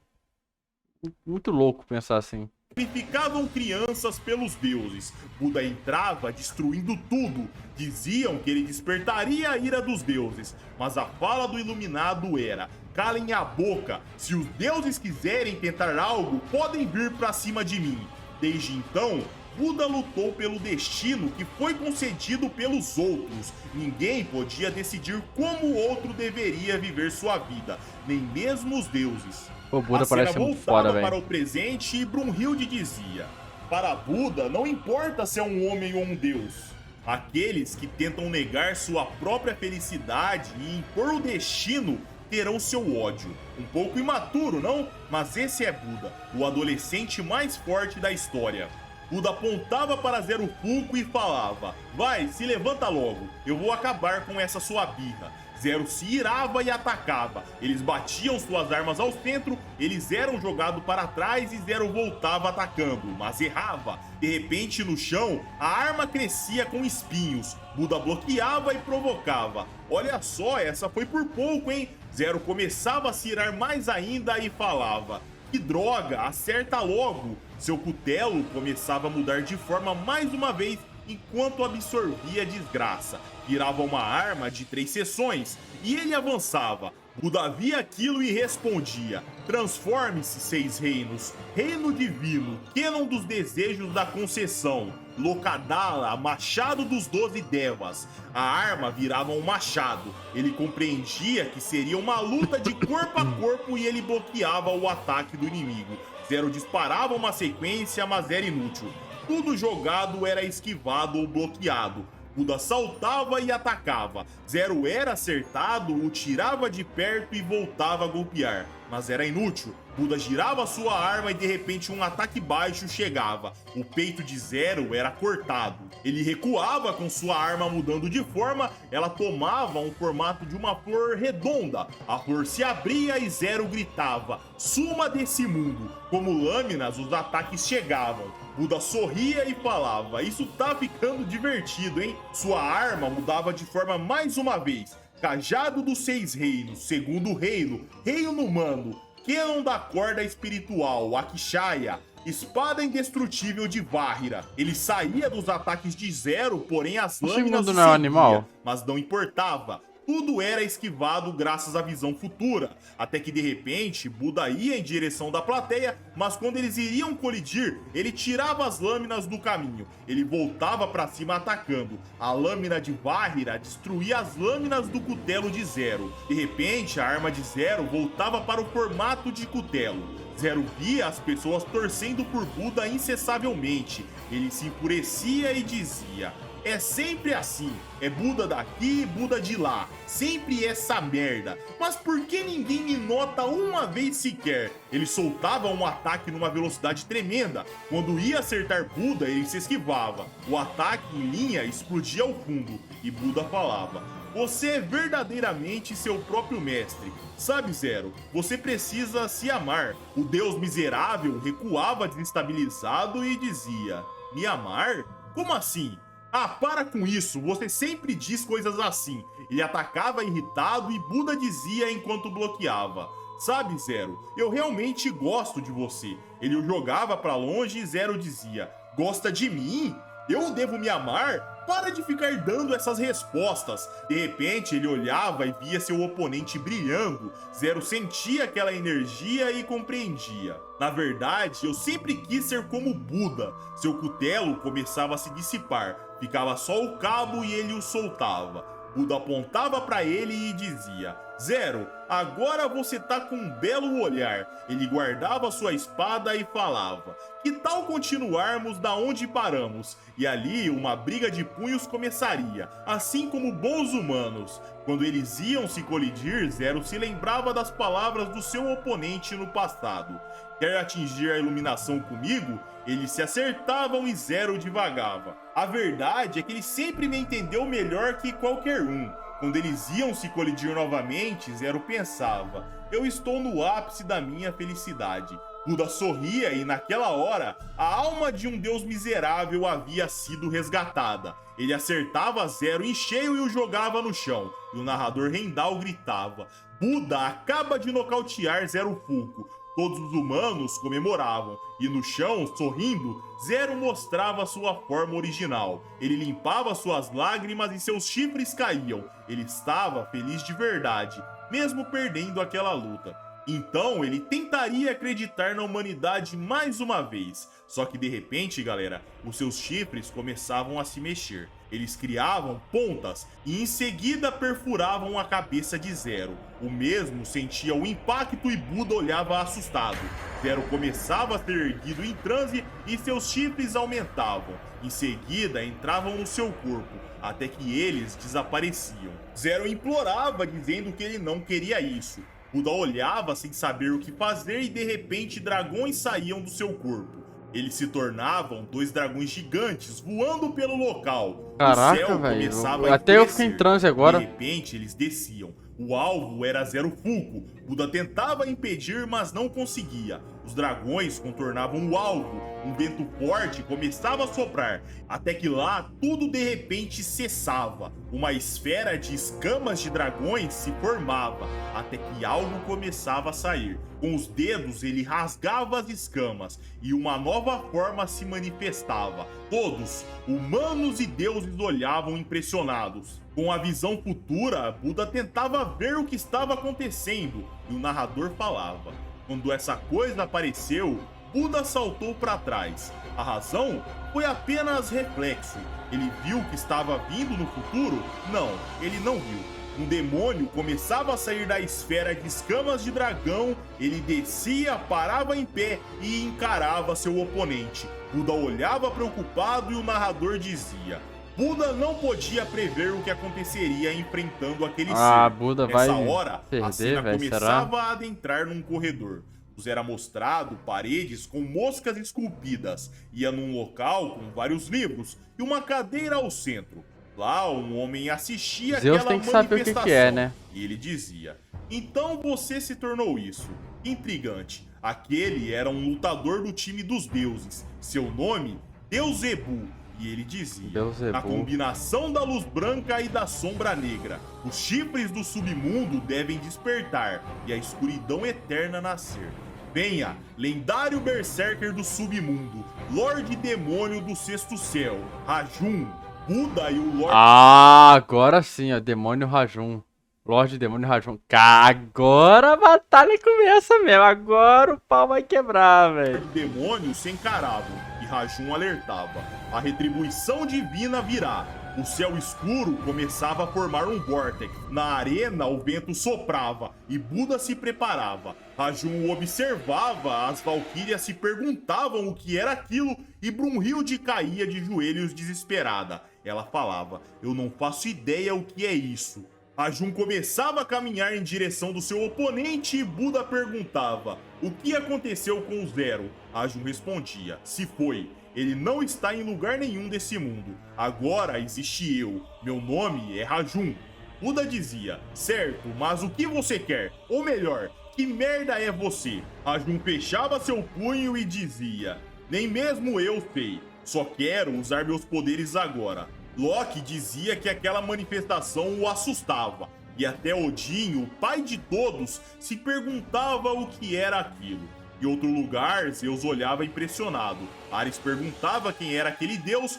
Muito louco pensar assim. Sacrificavam crianças pelos deuses. Buda entrava destruindo tudo. Diziam que ele despertaria a ira dos deuses. Mas a fala do iluminado era: calem a boca. Se os deuses quiserem tentar algo, podem vir pra cima de mim. Desde então, Buda lutou pelo destino que foi concedido pelos outros. Ninguém podia decidir como o outro deveria viver sua vida, nem mesmo os deuses. O Buda A cena parece muito foda, voltava para velho. o presente e Brunhilde dizia: Para Buda, não importa se é um homem ou um deus. Aqueles que tentam negar sua própria felicidade e impor o destino terão seu ódio. Um pouco imaturo, não? Mas esse é Buda, o adolescente mais forte da história. Buda apontava para Zero Fulco e falava: vai, se levanta logo, eu vou acabar com essa sua birra. Zero se irava e atacava. Eles batiam suas armas ao centro, eles eram jogados para trás e Zero voltava atacando, mas errava. De repente, no chão, a arma crescia com espinhos. Buda bloqueava e provocava. Olha só, essa foi por pouco, hein? Zero começava a se irar mais ainda e falava: que droga, acerta logo! Seu cutelo começava a mudar de forma mais uma vez enquanto absorvia a desgraça. Virava uma arma de 3 seções e ele avançava. Buda via aquilo e respondia: transforme-se, 6 reinos, reino divino, Kenon dos desejos da concessão, Lokadala, machado dos 12 devas. A arma virava um machado. Ele compreendia que seria uma luta de corpo a corpo e ele bloqueava o ataque do inimigo. Zero disparava uma sequência, mas era inútil. Tudo jogado era esquivado ou bloqueado. Buda saltava e atacava. Zero era acertado, o tirava de perto e voltava a golpear, mas era inútil. Buda girava sua arma e de repente um ataque baixo chegava. O peito de Zero era cortado. Ele recuava com sua arma mudando de forma, ela tomava um formato de uma flor redonda. A flor se abria e Zero gritava: suma desse mundo. Como lâminas, os ataques chegavam. Buda sorria e falava: isso tá ficando divertido, hein? Sua arma mudava de forma mais uma vez. Cajado dos 6 reinos, segundo reino, reino humano, Kenon da corda espiritual, Akshaya, espada indestrutível de Vahira. Ele saía dos ataques de Zero, porém as lâminas não é um animal? Mas não importava. Tudo era esquivado graças à visão futura, até que de repente Buda ia em direção da plateia, mas quando eles iriam colidir, ele tirava as lâminas do caminho. Ele voltava para cima atacando. A lâmina de Vahira destruía as lâminas do cutelo de Zero. De repente, a arma de Zero voltava para o formato de cutelo. Zero via as pessoas torcendo por Buda incessavelmente. Ele se enfurecia e dizia: é sempre assim, é Buda daqui e Buda de lá, sempre essa merda. Mas por que ninguém me nota uma vez sequer? Ele soltava um ataque numa velocidade tremenda. Quando ia acertar Buda, ele se esquivava. O ataque em linha explodia ao fundo e Buda falava: você é verdadeiramente seu próprio mestre. Sabe, Zero, você precisa se amar. O deus miserável recuava desestabilizado e dizia: me amar? Como assim? Ah, para com isso, você sempre diz coisas assim. Ele atacava irritado e Buda dizia enquanto bloqueava: sabe, Zero, eu realmente gosto de você. Ele o jogava pra longe e Zero dizia: gosta de mim? Eu devo me amar? Para de ficar dando essas respostas. De repente ele olhava e via seu oponente brilhando. Zero sentia aquela energia e compreendia. Na verdade, eu sempre quis ser como Buda. Seu cutelo começava a se dissipar. Ficava só o cabo e ele o soltava. Buda apontava para ele e dizia: Zero, agora você tá com um belo olhar. Ele guardava sua espada e falava: que tal continuarmos da onde paramos? E ali uma briga de punhos começaria, assim como bons humanos. Quando eles iam se colidir, Zero se lembrava das palavras do seu oponente no passado. Quer atingir a iluminação comigo? Eles se acertavam e Zero divagava. A verdade é que ele sempre me entendeu melhor que qualquer um. Quando eles iam se colidir novamente, Zero pensava: eu estou no ápice da minha felicidade. Buda sorria e naquela hora, a alma de um deus miserável havia sido resgatada. Ele acertava Zero em cheio e o jogava no chão. E o narrador Rendal gritava: Buda acaba de nocautear Zero Fulco. Todos os humanos comemoravam, e no chão, sorrindo, Zero mostrava sua forma original. Ele limpava suas lágrimas e seus chifres caíam. Ele estava feliz de verdade, mesmo perdendo aquela luta. Então ele tentaria acreditar na humanidade mais uma vez. Só que de repente, galera, os seus chifres começavam a se mexer. Eles criavam pontas e em seguida perfuravam a cabeça de Zero. O mesmo sentia o impacto e Buda olhava assustado. Zero começava a ser erguido em transe e seus chifres aumentavam. Em seguida entravam no seu corpo, até que eles desapareciam. Zero implorava, dizendo que ele não queria isso. Buda olhava sem saber o que fazer e de repente dragões saíam do seu corpo. Eles se tornavam 2 dragões gigantes voando pelo local. Caraca, o céu velho. começava a Até eu fiquei em transe agora. De repente, eles desciam. O alvo era Zero Fulco. Buda tentava impedir, mas não conseguia. Os dragões contornavam o alvo. Um vento forte começava a soprar, até que lá tudo de repente cessava. Uma esfera de escamas de dragões se formava, até que algo começava a sair. Com os dedos ele rasgava as escamas e uma nova forma se manifestava. Todos, humanos e deuses, olhavam impressionados. Com a visão futura, Buda tentava ver o que estava acontecendo e o narrador falava. Quando essa coisa apareceu, Buda saltou para trás. A razão foi apenas reflexo. Ele viu que estava vindo no futuro? Não, ele não viu. Um demônio começava a sair da esfera de escamas de dragão, ele descia, parava em pé e encarava seu oponente. Buda olhava preocupado e o narrador dizia: Buda não podia prever o que aconteceria enfrentando aquele ser. Buda Nessa vai hora, perder, a cena véio, começava será? a adentrar num corredor. Nos era mostrado paredes com moscas esculpidas. Ia num local com vários livros e uma cadeira ao centro. Lá um homem assistia Zeus aquela tem que saber o manifestação que é, né? e ele dizia: então você se tornou isso. Intrigante. Aquele era um lutador do time dos deuses. Seu nome, Beelzebub. E ele dizia: Beelzebub. na combinação da luz branca e da sombra negra, os chifres do submundo devem despertar e a escuridão eterna nascer. Venha, lendário berserker do submundo, Lorde Demônio do Sexto Céu, Rajun, Buda e o Lorde... Agora sim, ó, Demônio Rajun. Lorde Demônio Rajun. Agora a batalha começa mesmo. Agora o pau vai quebrar, velho. O demônio se encaravam e Rajun alertava: a retribuição divina virá. O céu escuro começava a formar um vórtex. Na arena o vento soprava e Buda se preparava. Rajun observava, as valquírias se perguntavam o que era aquilo e Brunhilde caía de joelhos desesperada. Ela falava: eu não faço ideia o que é isso. Rajun começava a caminhar em direção do seu oponente e Buda perguntava: o que aconteceu com o Zero? Rajun respondia: se foi. Ele não está em lugar nenhum desse mundo. Agora existe eu. Meu nome é Rajun. Buda dizia: certo, mas o que você quer? Ou melhor, que merda é você? Rajun fechava seu punho e dizia: nem mesmo eu sei. Só quero usar meus poderes agora. Loki dizia que aquela manifestação o assustava. E até Odin, o pai de todos, se perguntava o que era aquilo. Em outro lugar, Zeus olhava impressionado. Ares perguntava quem era aquele deus.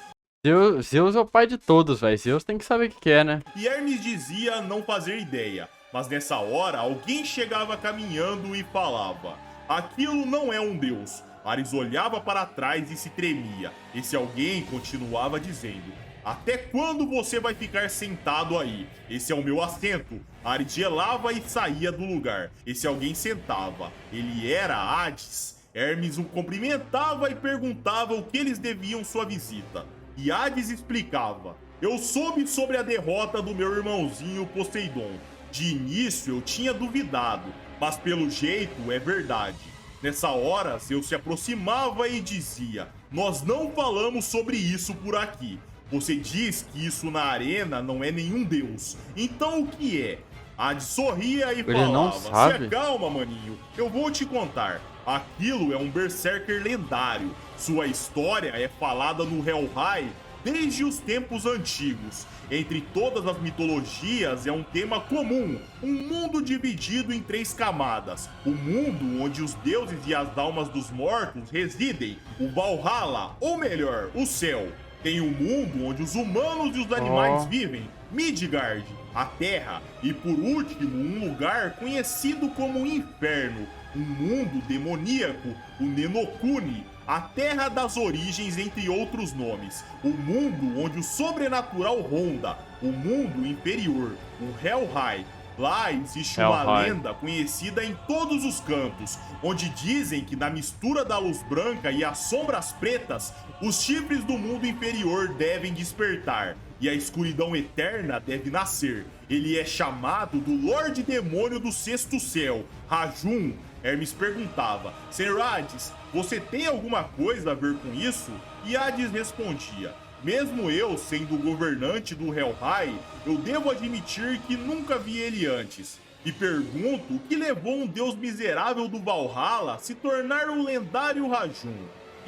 Zeus é o pai de todos, velho. Zeus tem que saber o que é, né? E Hermes dizia não fazer ideia. Mas nessa hora, alguém chegava caminhando e falava: aquilo não é um deus. Ares olhava para trás e se tremia. Esse alguém continuava dizendo: até quando você vai ficar sentado aí? Esse é o meu assento. Ares gelava e saía do lugar. Esse alguém sentava. Ele era Hades. Hermes o cumprimentava e perguntava o que eles deviam sua visita. E Hades explicava: eu soube sobre a derrota do meu irmãozinho Poseidon. De início eu tinha duvidado, mas pelo jeito é verdade. Nessa hora, Zeus se aproximava e dizia: nós não falamos sobre isso por aqui. Você diz que isso na arena não é nenhum deus. Então o que é? Hades sorria e falava: não sabe? se acalma, maninho, eu vou te contar. Aquilo é um berserker lendário. Sua história é falada no Helheim desde os tempos antigos. Entre todas as mitologias é um tema comum, um mundo dividido em 3 camadas. O mundo onde os deuses e as almas dos mortos residem, o Valhalla, ou melhor, o céu. Tem um mundo onde os humanos e os animais vivem, Midgard, a Terra, e por último um lugar conhecido como Inferno, um mundo demoníaco, o Nenokuni, a Terra das Origens, entre outros nomes, o mundo onde o sobrenatural ronda, o mundo inferior, o Helheim. Lá existe uma lenda conhecida em todos os cantos, onde dizem que na mistura da luz branca e as sombras pretas, os chifres do mundo inferior devem despertar e a escuridão eterna deve nascer. Ele é chamado do Lorde Demônio do Sexto Céu, Rajun. Hermes perguntava: Senhor Hades, você tem alguma coisa a ver com isso? E Hades respondia: mesmo eu sendo o governante do Helheim, eu devo admitir que nunca vi ele antes. E pergunto o que levou um deus miserável do Valhalla a se tornar o lendário Rajun.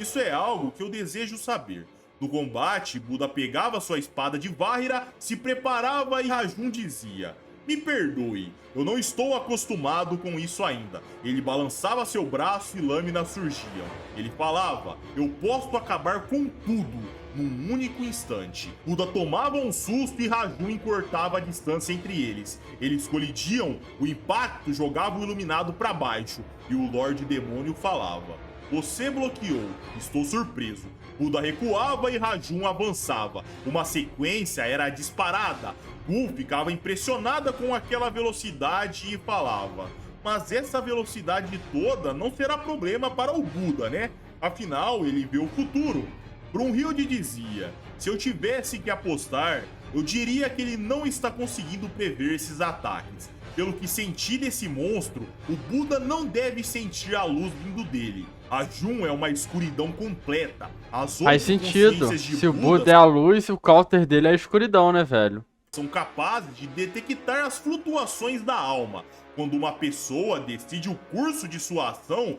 Isso é algo que eu desejo saber. No combate, Buda pegava sua espada de Vahira, se preparava e Rajun dizia: me perdoe, eu não estou acostumado com isso ainda. Ele balançava seu braço e lâminas surgiam. Ele falava: eu posso acabar com tudo num único instante. Buda tomava um susto e Rajun encurtava a distância entre eles. Eles colidiam, o impacto jogava o iluminado para baixo e o Lorde Demônio falava: você bloqueou, estou surpreso. Buda recuava e Rajun avançava. Uma sequência era disparada. Bu ficava impressionada com aquela velocidade e falava: mas essa velocidade toda não será problema para o Buda, né? Afinal, ele vê o futuro. Brunhilde dizia: se eu tivesse que apostar, eu diria que ele não está conseguindo prever esses ataques. Pelo que senti desse monstro, o Buda não deve sentir a luz vindo dele. A Jun é uma escuridão completa. As faz sentido. Se o Buda é a luz, o counter dele é a escuridão, né, velho? São capazes de detectar as flutuações da alma. Quando uma pessoa decide o curso de sua ação...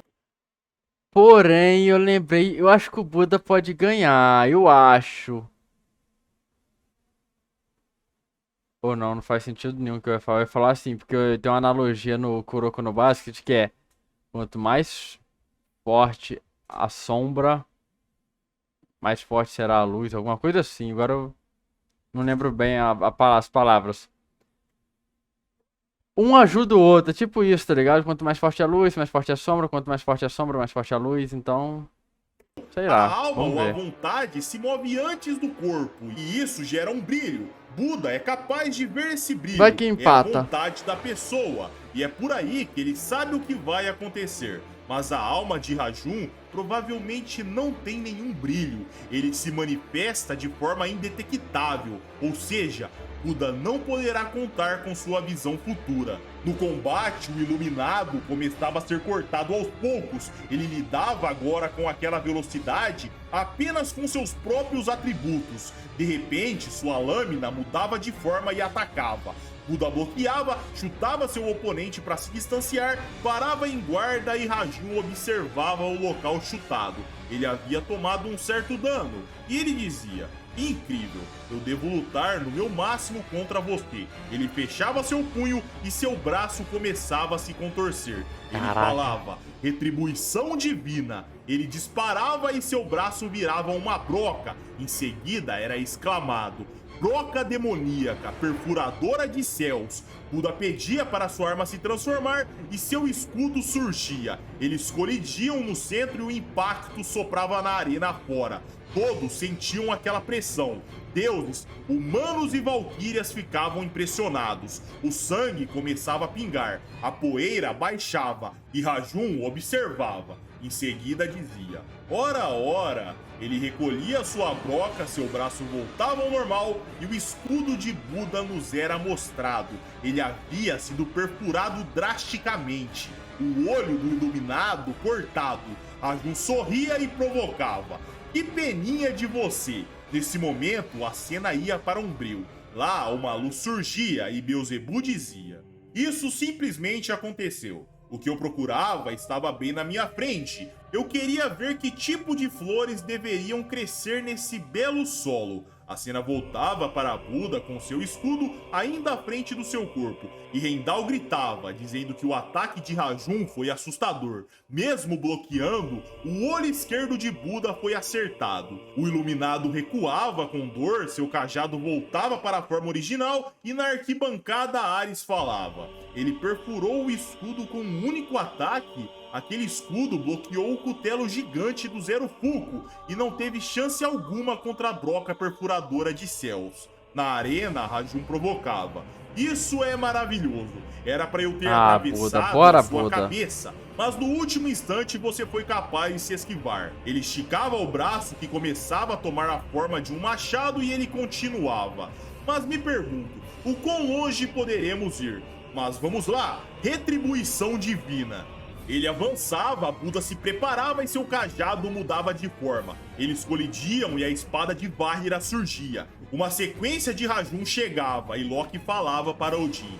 Porém, eu lembrei, eu acho que o Buda pode ganhar, eu acho. Ou não, não faz sentido nenhum que eu ia falar. Eu ia falar assim, porque eu tenho uma analogia no Kuroko no Basket, que é: quanto mais forte a sombra, mais forte será a luz, alguma coisa assim. Agora eu não lembro bem as palavras. Um ajuda o outro, é tipo isso, tá ligado? Quanto mais forte a luz, mais forte a sombra. Quanto mais forte a sombra, mais forte a luz. Então, sei lá, a alma vamos ou a ver. vontade se move antes do corpo, e isso gera um brilho. Buda é capaz de ver esse brilho. Vai que empata. É a vontade da pessoa, e é por aí que ele sabe o que vai acontecer. Mas a alma de Rajun provavelmente não tem nenhum brilho. Ele se manifesta de forma indetectável, ou seja, Buda não poderá contar com sua visão futura. No combate, o iluminado começava a ser cortado aos poucos. Ele lidava agora com aquela velocidade apenas com seus próprios atributos. De repente, sua lâmina mudava de forma e atacava. Buda bloqueava, chutava seu oponente para se distanciar, parava em guarda e Rajun observava o local chutado. Ele havia tomado um certo dano, e ele dizia: incrível, eu devo lutar no meu máximo contra você. Ele fechava seu punho e seu braço começava a se contorcer. Ele falava: retribuição divina. Ele disparava e seu braço virava uma broca. Em seguida era exclamado: broca demoníaca, perfuradora de céus. Buda pedia para sua arma se transformar e seu escudo surgia. Eles colidiam no centro e o impacto soprava na arena fora. Todos sentiam aquela pressão. Deuses, humanos e valquírias ficavam impressionados. O sangue começava a pingar, a poeira baixava e Rajun observava. Em seguida dizia: ora, ora. Ele recolhia sua broca, seu braço voltava ao normal e o escudo de Buda nos era mostrado. Ele havia sido perfurado drasticamente. O olho do iluminado cortado. Rajun sorria e provocava: que peninha de você. Nesse momento, a cena ia para um breu. Lá, uma luz surgia e Beelzebub dizia: isso simplesmente aconteceu. O que eu procurava estava bem na minha frente. Eu queria ver que tipo de flores deveriam crescer nesse belo solo. A cena voltava para Buda com seu escudo ainda à frente do seu corpo, e Rendal gritava, dizendo que o ataque de Rajun foi assustador. Mesmo bloqueando, o olho esquerdo de Buda foi acertado. O iluminado recuava com dor, seu cajado voltava para a forma original, e na arquibancada Ares falava: ele perfurou o escudo com um único ataque. Aquele escudo bloqueou o cutelo gigante do Zero Fuku e não teve chance alguma contra a broca perfuradora de céus. Na arena, Rajun provocava: "Isso é maravilhoso, era pra eu ter atravessado Bora, sua Buda. cabeça, mas no último instante você foi capaz de se esquivar." Ele esticava o braço que começava a tomar a forma de um machado e ele continuava: "Mas me pergunto, o quão longe poderemos ir? Mas vamos lá, retribuição divina." Ele avançava, Buda se preparava e seu cajado mudava de forma. Eles colidiam e a espada de Vajra surgia. Uma sequência de Rajun chegava e Loki falava para Odin: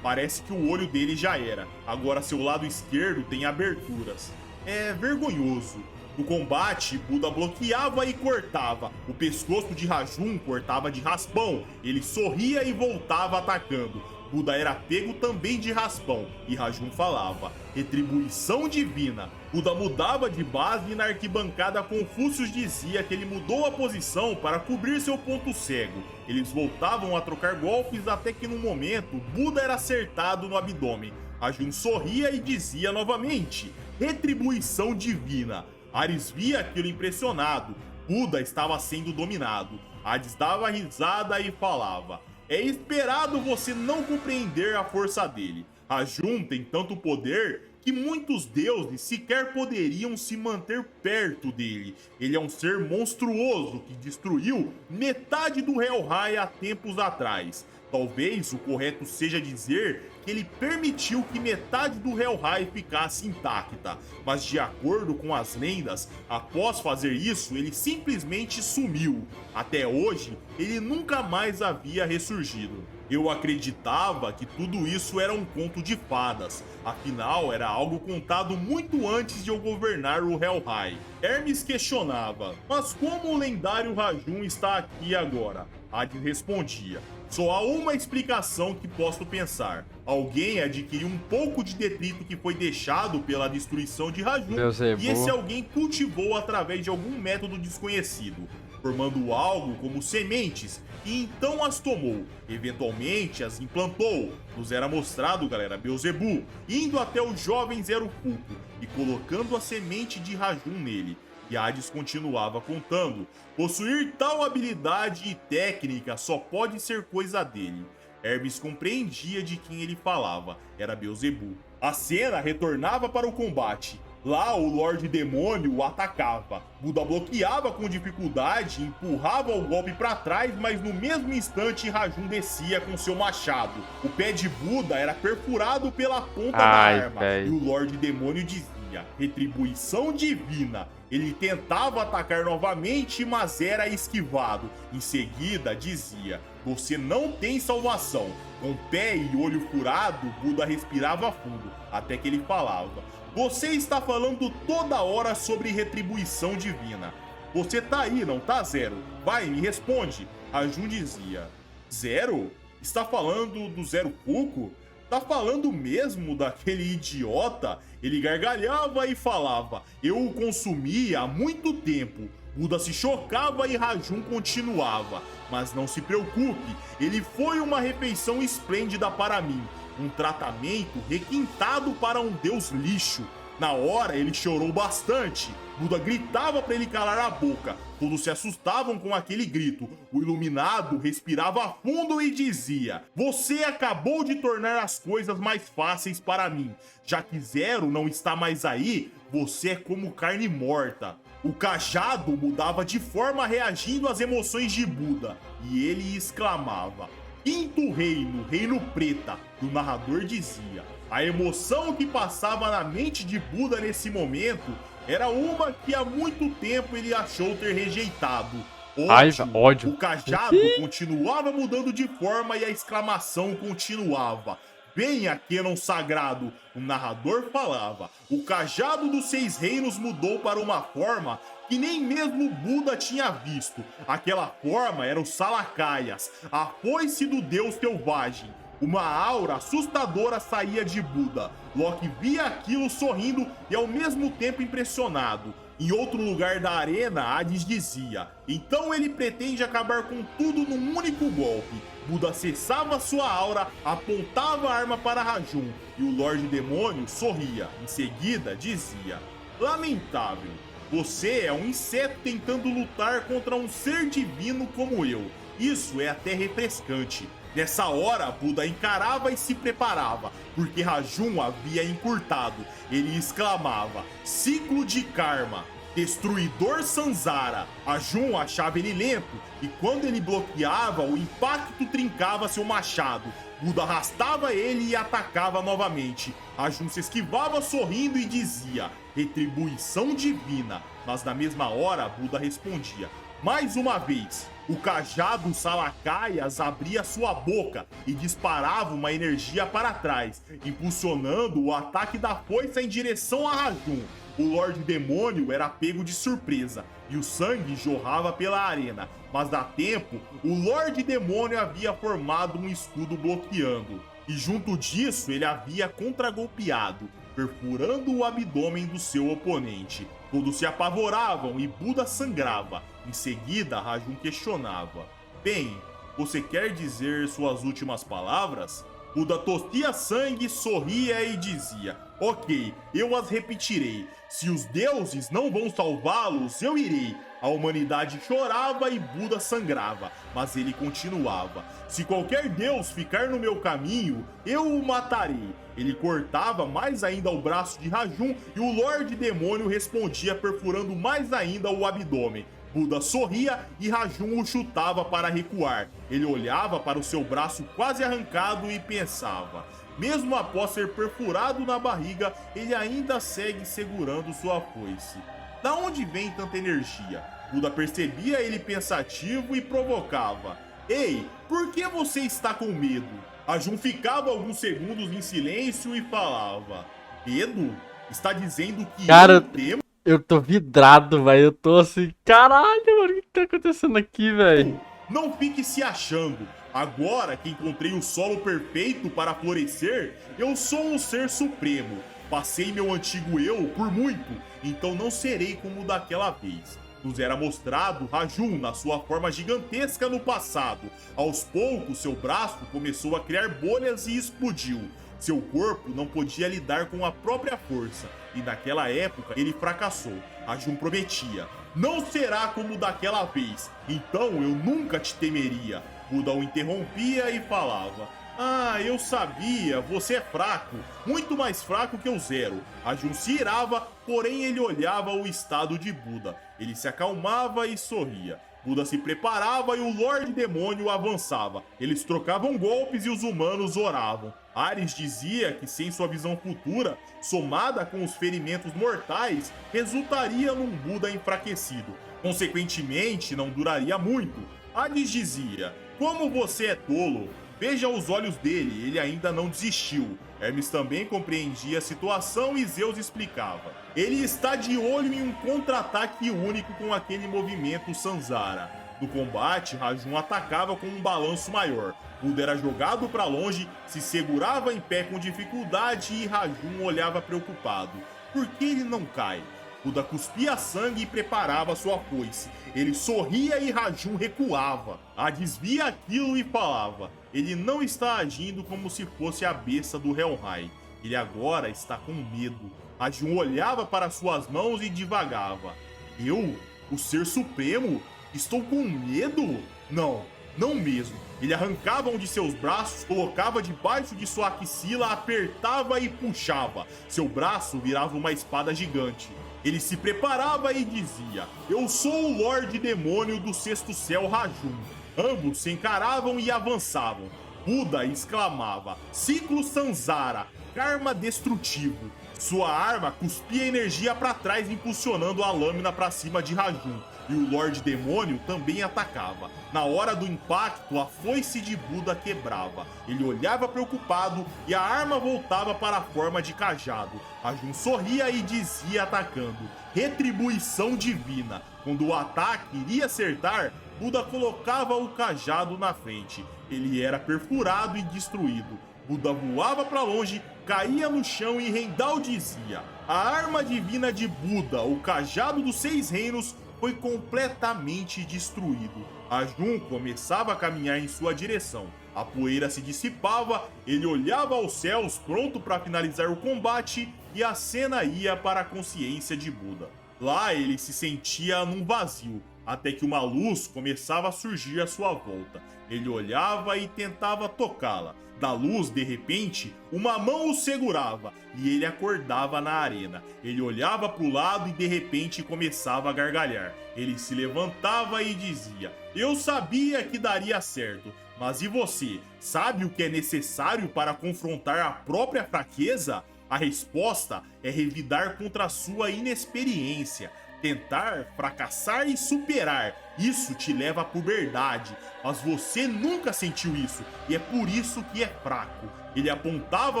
parece que o olho dele já era. Agora seu lado esquerdo tem aberturas. É vergonhoso. No combate, Buda bloqueava e cortava. O pescoço de Rajun cortava de raspão. Ele sorria e voltava atacando. Buda era pego também de raspão, e Rajun falava: "Retribuição divina." Buda mudava de base e na arquibancada Confúcio dizia que ele mudou a posição para cobrir seu ponto cego. Eles voltavam a trocar golpes até que num momento, Buda era acertado no abdômen. Rajun sorria e dizia novamente: "Retribuição divina." Ares via aquilo impressionado. Buda estava sendo dominado. Hades dava risada e falava: "É esperado você não compreender a força dele. Rajun tem tanto poder que muitos deuses sequer poderiam se manter perto dele. Ele é um ser monstruoso que destruiu metade do Helheim há tempos atrás. Talvez o correto seja dizer que ele permitiu que metade do Helheim ficasse intacta, mas de acordo com as lendas, após fazer isso, ele simplesmente sumiu. Até hoje, ele nunca mais havia ressurgido. Eu acreditava que tudo isso era um conto de fadas, afinal era algo contado muito antes de eu governar o Helheim. Hermes questionava: "Mas como o lendário Rajun está aqui agora?" Hades respondia: "Só há uma explicação que posso pensar. Alguém adquiriu um pouco de detrito que foi deixado pela destruição de Rajun, e esse alguém cultivou através de algum método desconhecido, formando algo como sementes, e então as tomou, eventualmente as implantou." Nos era mostrado, galera, Beelzebub indo até o jovem Zero Fuku e colocando a semente de Rajun nele. E Hades continuava contando: "Possuir tal habilidade e técnica só pode ser coisa dele." Hermes compreendia de quem ele falava, era Beelzebub. A cena retornava para o combate. Lá o Lorde Demônio o atacava. Buda bloqueava com dificuldade, empurrava o golpe para trás, mas no mesmo instante Rajun descia com seu machado. O pé de Buda era perfurado pela ponta da arma, e o Lorde Demônio dizia: "Retribuição divina." Ele tentava atacar novamente, mas era esquivado. Em seguida dizia: "Você não tem salvação." Com pé e olho furado, Buda respirava fundo, até que ele falava: "Você está falando toda hora sobre retribuição divina. Você tá aí, não tá, Zero? Vai, me responde." Rajun dizia: "Zero? Está falando do Zero Fuku? Tá falando mesmo daquele idiota?" Ele gargalhava e falava: "Eu o consumi há muito tempo." Buda se chocava e Rajun continuava: "Mas não se preocupe, ele foi uma refeição esplêndida para mim. Um tratamento requintado para um deus lixo." Na hora ele chorou bastante. Buda gritava para ele calar a boca. Todos se assustavam com aquele grito. O iluminado respirava fundo e dizia: "Você acabou de tornar as coisas mais fáceis para mim. Já que Zero não está mais aí, você é como carne morta." O cajado mudava de forma reagindo às emoções de Buda. E ele exclamava: "Quinto reino, reino preta." E o narrador dizia: a emoção que passava na mente de Buda nesse momento era uma que há muito tempo ele achou ter rejeitado: ódio. O cajado continuava mudando de forma e a exclamação continuava: "Venha, Quênon sagrado." O narrador falava: o cajado dos 6 reinos mudou para uma forma que nem mesmo Buda tinha visto. Aquela forma era o Salakaias, a foice do deus selvagem. Uma aura assustadora saía de Buda. Loki via aquilo sorrindo e ao mesmo tempo impressionado. Em outro lugar da arena, Hades dizia: então ele pretende acabar com tudo num único golpe. Buda cessava sua aura, apontava a arma para Rajun e o Lorde Demônio sorria. Em seguida dizia: lamentável, você é um inseto tentando lutar contra um ser divino como eu. Isso é até refrescante. Nessa hora, Buda encarava e se preparava, porque Rajun havia encurtado. Ele exclamava: ciclo de karma, destruidor Sanzara. Rajun achava ele lento, e quando ele bloqueava, o impacto trincava seu machado. Buda arrastava ele e atacava novamente. Rajun se esquivava sorrindo e dizia: retribuição divina. Mas na mesma hora, Buda respondia: mais uma vez. O cajado Salakaias abria sua boca e disparava uma energia para trás, impulsionando o ataque da foice em direção a Rajun. O Lorde Demônio era pego de surpresa e o sangue jorrava pela arena, mas a tempo, o Lorde Demônio havia formado um escudo bloqueando. E junto disso, ele havia contragolpeado, perfurando o abdômen do seu oponente. Todos se apavoravam e Buda sangrava. Em seguida, Rajun questionava: bem, você quer dizer suas últimas palavras? Buda tossia sangue, sorria e dizia: ok, eu as repetirei. Se os deuses não vão salvá-los, eu irei. A humanidade chorava e Buda sangrava, mas ele continuava: se qualquer deus ficar no meu caminho, eu o matarei. Ele cortava mais ainda o braço de Rajun e o Lorde Demônio respondia perfurando mais ainda o abdômen. Buda sorria e Rajun o chutava para recuar. Ele olhava para o seu braço quase arrancado e pensava: mesmo após ser perfurado na barriga, ele ainda segue segurando sua foice. Da onde vem tanta energia? Buda percebia ele pensativo e provocava: ei, por que você está com medo? Rajun ficava alguns segundos em silêncio e falava: medo? Está dizendo que Cara, eu temo? eu tô vidrado, velho. Eu tô assim, caralho, mano, o que tá acontecendo aqui, velho? Não fique se achando. Agora que encontrei o solo perfeito para florescer, eu sou um ser supremo. Passei meu antigo eu por muito, então não serei como o daquela vez. Nos era mostrado Rajun na sua forma gigantesca no passado. Aos poucos, seu braço começou a criar bolhas e explodiu. Seu corpo não podia lidar com a própria força, e naquela época ele fracassou. Rajun prometia: não será como daquela vez, então eu nunca te temeria. Buda o interrompia e falava: ah, eu sabia, você é fraco, muito mais fraco que o Zero. Rajun se irava, porém ele olhava o estado de Buda. Ele se acalmava e sorria. Buda se preparava e o Lorde Demônio avançava. Eles trocavam golpes e os humanos oravam. Ares dizia que sem sua visão futura, somada com os ferimentos mortais, resultaria num Buda enfraquecido. Consequentemente, não duraria muito. Hades dizia: como você é tolo, veja os olhos dele, ele ainda não desistiu. Hermes também compreendia a situação e Zeus explicava: ele está de olho em um contra-ataque único com aquele movimento Sanzara. No combate, Rajun atacava com um balanço maior. Buda era jogado para longe, se segurava em pé com dificuldade e Rajun olhava preocupado. Por que ele não cai? Buda cuspia sangue e preparava sua foice. Ele sorria e Rajun recuava. Hades via aquilo e falava: ele não está agindo como se fosse a besta do Helheim. Ele agora está com medo. Rajun olhava para suas mãos e divagava: eu? O Ser Supremo? Estou com medo? Não, não mesmo. Ele arrancava um de seus braços, colocava debaixo de sua axila, apertava e puxava. Seu braço virava uma espada gigante. Ele se preparava e dizia: eu sou o Lorde Demônio do Sexto Céu Rajun. Ambos se encaravam e avançavam. Buda exclamava: ciclo Sanzara, karma destrutivo. Sua arma cuspia energia para trás, impulsionando a lâmina para cima de Rajun. E o Lorde Demônio também atacava. Na hora do impacto, a foice de Buda quebrava. Ele olhava preocupado e a arma voltava para a forma de cajado. Rajun sorria e dizia atacando: retribuição divina. Quando o ataque iria acertar, Buda colocava o cajado na frente. Ele era perfurado e destruído. Buda voava para longe, caía no chão e Rendal dizia: a arma divina de Buda, o cajado dos 6 reinos, foi completamente destruído. Rajun começava a caminhar em sua direção. A poeira se dissipava, ele olhava aos céus pronto para finalizar o combate e a cena ia para a consciência de Buda. Lá ele se sentia num vazio, até que uma luz começava a surgir à sua volta. Ele olhava e tentava tocá-la. Da luz, de repente, uma mão o segurava e ele acordava na arena. Ele olhava para o lado e de repente começava a gargalhar. Ele se levantava e dizia: eu sabia que daria certo, mas e você? Sabe o que é necessário para confrontar a própria fraqueza? A resposta é revidar contra a sua inexperiência. Tentar, fracassar e superar, isso te leva à puberdade, mas você nunca sentiu isso e é por isso que é fraco. Ele apontava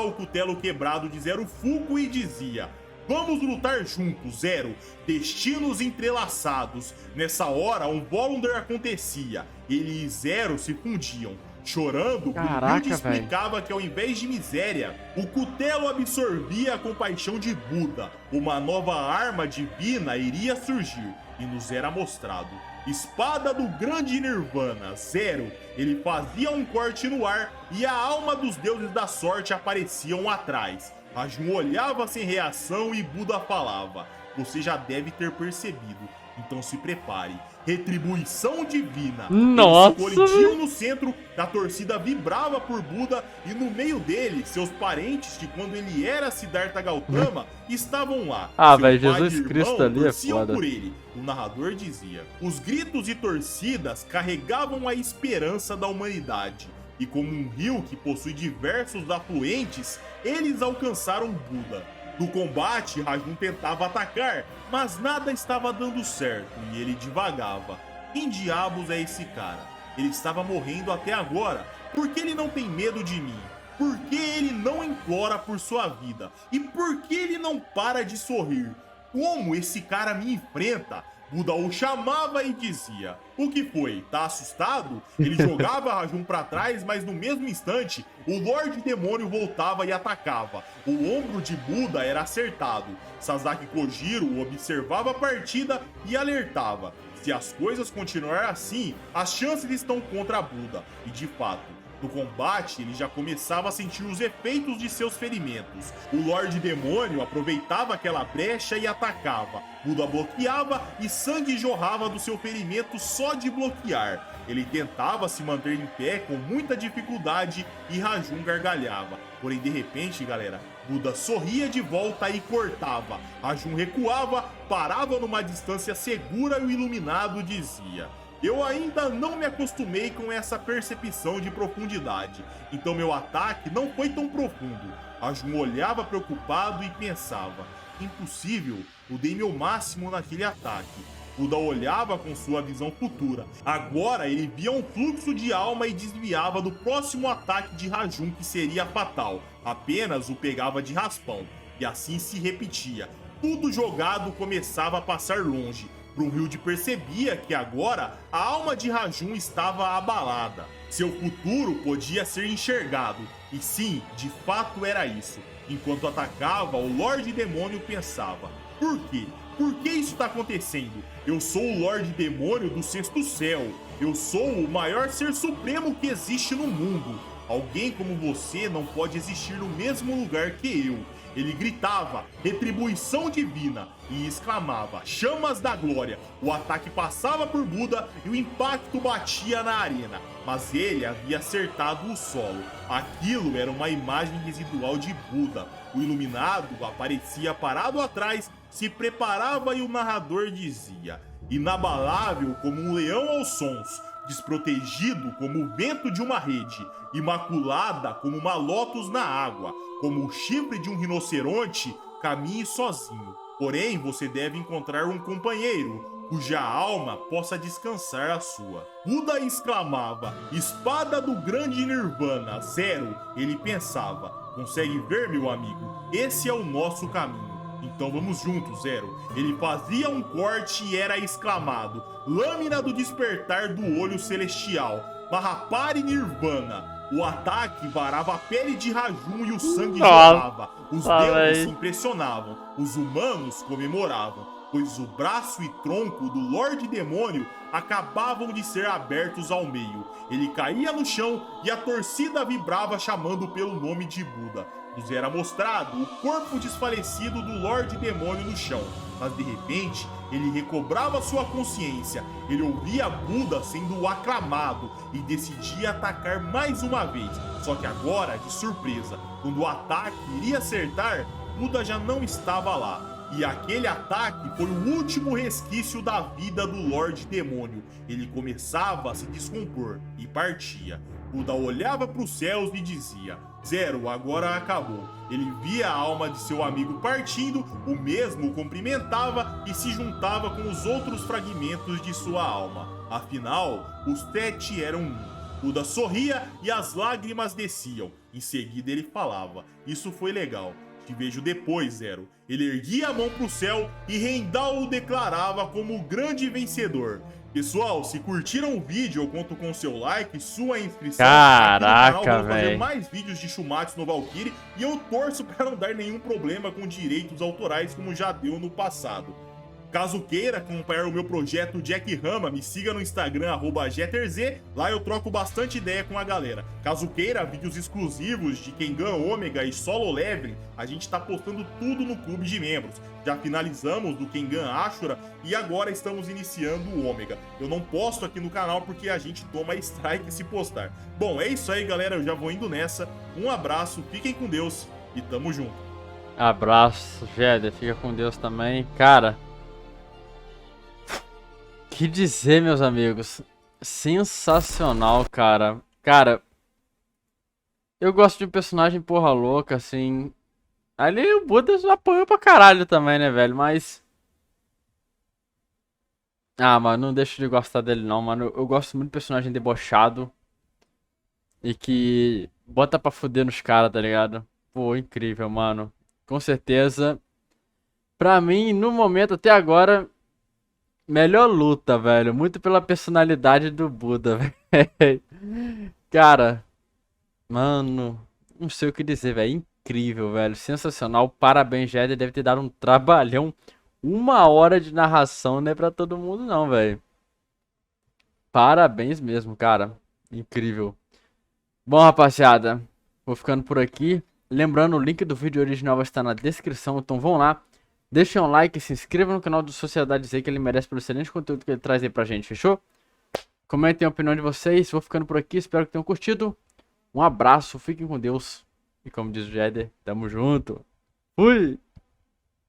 o cutelo quebrado de Zero Fuku e dizia: vamos lutar juntos, Zero, destinos entrelaçados. Nessa hora, um Volunder acontecia, ele e Zero se fundiam. Chorando, Brunhilde explicava que ao invés de miséria, o cutelo absorvia a compaixão de Buda. Uma nova arma divina iria surgir e nos era mostrado. Espada do grande Nirvana, Zero. Ele fazia um corte no ar e a alma dos deuses da sorte apareciam atrás. Rajun olhava sem reação e Buda falava: você já deve ter percebido, então se prepare. Retribuição divina. Nossa! Eles colidiam no centro, a torcida vibrava por Buda e no meio dele, seus parentes de quando ele era Siddhartha Gautama estavam lá. Ah, velho, Jesus Cristo ali é foda. Por ele. O narrador dizia: os gritos e torcidas carregavam a esperança da humanidade. E como um rio que possui diversos afluentes, eles alcançaram Buda. No combate, Rajun tentava atacar, mas nada estava dando certo e ele divagava. Quem diabos é esse cara? Ele estava morrendo até agora. Por que ele não tem medo de mim? Por que ele não implora por sua vida? E por que ele não para de sorrir? Como esse cara me enfrenta? Buda o chamava e dizia: o que foi? Tá assustado? Ele jogava Rajun pra trás, mas no mesmo instante, o Lorde Demônio voltava e atacava. O ombro de Buda era acertado. Sasaki Kojiro observava a partida e alertava: se as coisas continuarem assim, as chances estão contra Buda. E de fato, no combate, ele já começava a sentir os efeitos de seus ferimentos. O Lorde Demônio aproveitava aquela brecha e atacava. Buda bloqueava e sangue jorrava do seu ferimento só de bloquear. Ele tentava se manter em pé com muita dificuldade e Rajun gargalhava. Porém, de repente, galera, Buda sorria de volta e cortava. Rajun recuava, parava numa distância segura e o iluminado dizia: eu ainda não me acostumei com essa percepção de profundidade, então meu ataque não foi tão profundo. Rajun olhava preocupado e pensava: impossível, eu dei meu máximo naquele ataque. Buda olhava com sua visão futura. Agora ele via um fluxo de alma e desviava do próximo ataque de Rajun, que seria fatal. Apenas o pegava de raspão. E assim se repetia. Tudo jogado começava a passar longe. Brunhilde percebia que agora a alma de Rajun estava abalada. Seu futuro podia ser enxergado. E sim, de fato era isso. Enquanto atacava, o Lorde Demônio pensava: por quê? Por que isso está acontecendo? Eu sou o Lorde Demônio do Sexto Céu. Eu sou o maior ser supremo que existe no mundo. Alguém como você não pode existir no mesmo lugar que eu. Ele gritava: retribuição divina, e exclamava: chamas da glória. O ataque passava por Buda e o impacto batia na arena, mas ele havia acertado o solo. Aquilo era uma imagem residual de Buda. O iluminado aparecia parado atrás, se preparava e o narrador dizia: inabalável como um leão aos sons, desprotegido como o vento de uma rede, imaculada como uma lótus na água, como o chifre de um rinoceronte, caminhe sozinho. Porém, você deve encontrar um companheiro, cuja alma possa descansar a sua. Buda exclamava, espada do grande Nirvana, Zero. Ele pensava, consegue ver, meu amigo? Esse é o nosso caminho. Então vamos juntos, Zero. Ele fazia um corte e era exclamado, lâmina do despertar do olho celestial, Mahapari Nirvana. O ataque varava a pele de Rajun e o sangue jorrava. Os deuses se impressionavam, os humanos comemoravam, pois o braço e tronco do Lorde Demônio acabavam de ser abertos ao meio. Ele caía no chão e a torcida vibrava chamando pelo nome de Buda. Nos era mostrado o corpo desfalecido do Lorde Demônio no chão, mas de repente ele recobrava sua consciência. Ele ouvia Buda sendo aclamado e decidia atacar mais uma vez, só que agora de surpresa. Quando o ataque iria acertar, Buda já não estava lá. E aquele ataque foi o último resquício da vida do Lorde Demônio. Ele começava a se descompor e partia. Buda olhava para os céus e dizia, Zero, agora acabou. Ele via a alma de seu amigo partindo, o mesmo o cumprimentava e se juntava com os outros fragmentos de sua alma. Afinal, os 7 eram um. Buda sorria e as lágrimas desciam. Em seguida ele falava, isso foi legal. Te vejo depois, Zero. Ele erguia a mão pro céu e Rendal o declarava como o grande vencedor. Pessoal, se curtiram o vídeo, eu conto com seu like, sua inscrição. Caraca, vou fazer velho. mais vídeos de Shumatsu no Valkyrie e eu torço para não dar nenhum problema com direitos autorais como já deu no passado. Caso queira acompanhar o meu projeto Jack Rama, me siga no Instagram, @JetterZ, lá eu troco bastante ideia com a galera. Caso queira vídeos exclusivos de Kengan Omega e Solo Leveling, a gente tá postando tudo no clube de membros. Já finalizamos do Kengan Ashura e agora estamos iniciando o Omega. Eu não posto aqui no canal porque a gente toma strike se postar. Bom, é isso aí, galera, eu já vou indo nessa. Um abraço, fiquem com Deus e tamo junto. Abraço, Jeder, fica com Deus também. Cara, que dizer, meus amigos, sensacional, cara. Cara, eu gosto de um personagem porra louca, assim. Ali o Buda apoiou pra caralho também, né, velho, mas... Ah, mano, não deixo de gostar dele não, mano. Eu gosto muito de personagem debochado e que bota pra fuder nos caras, tá ligado? Pô, incrível, mano. Com certeza. Pra mim, no momento, até agora... Melhor luta, velho. Muito pela personalidade do Buda, velho. Cara, mano, não sei o que dizer, velho. Incrível, velho. Sensacional. Parabéns, Jeder. Deve ter dado um trabalhão. 1 hora de narração não é pra todo mundo, não, velho. Parabéns mesmo, cara. Incrível. Bom, rapaziada, vou ficando por aqui. Lembrando, o link do vídeo original vai estar na descrição, então vão lá. Deixem um like, se inscrevam no canal do Sociedade Z, que ele merece pelo excelente conteúdo que ele traz aí pra gente, fechou? Comentem a opinião de vocês, vou ficando por aqui, espero que tenham curtido. Um abraço, fiquem com Deus. E como diz o Jeder, tamo junto. Fui!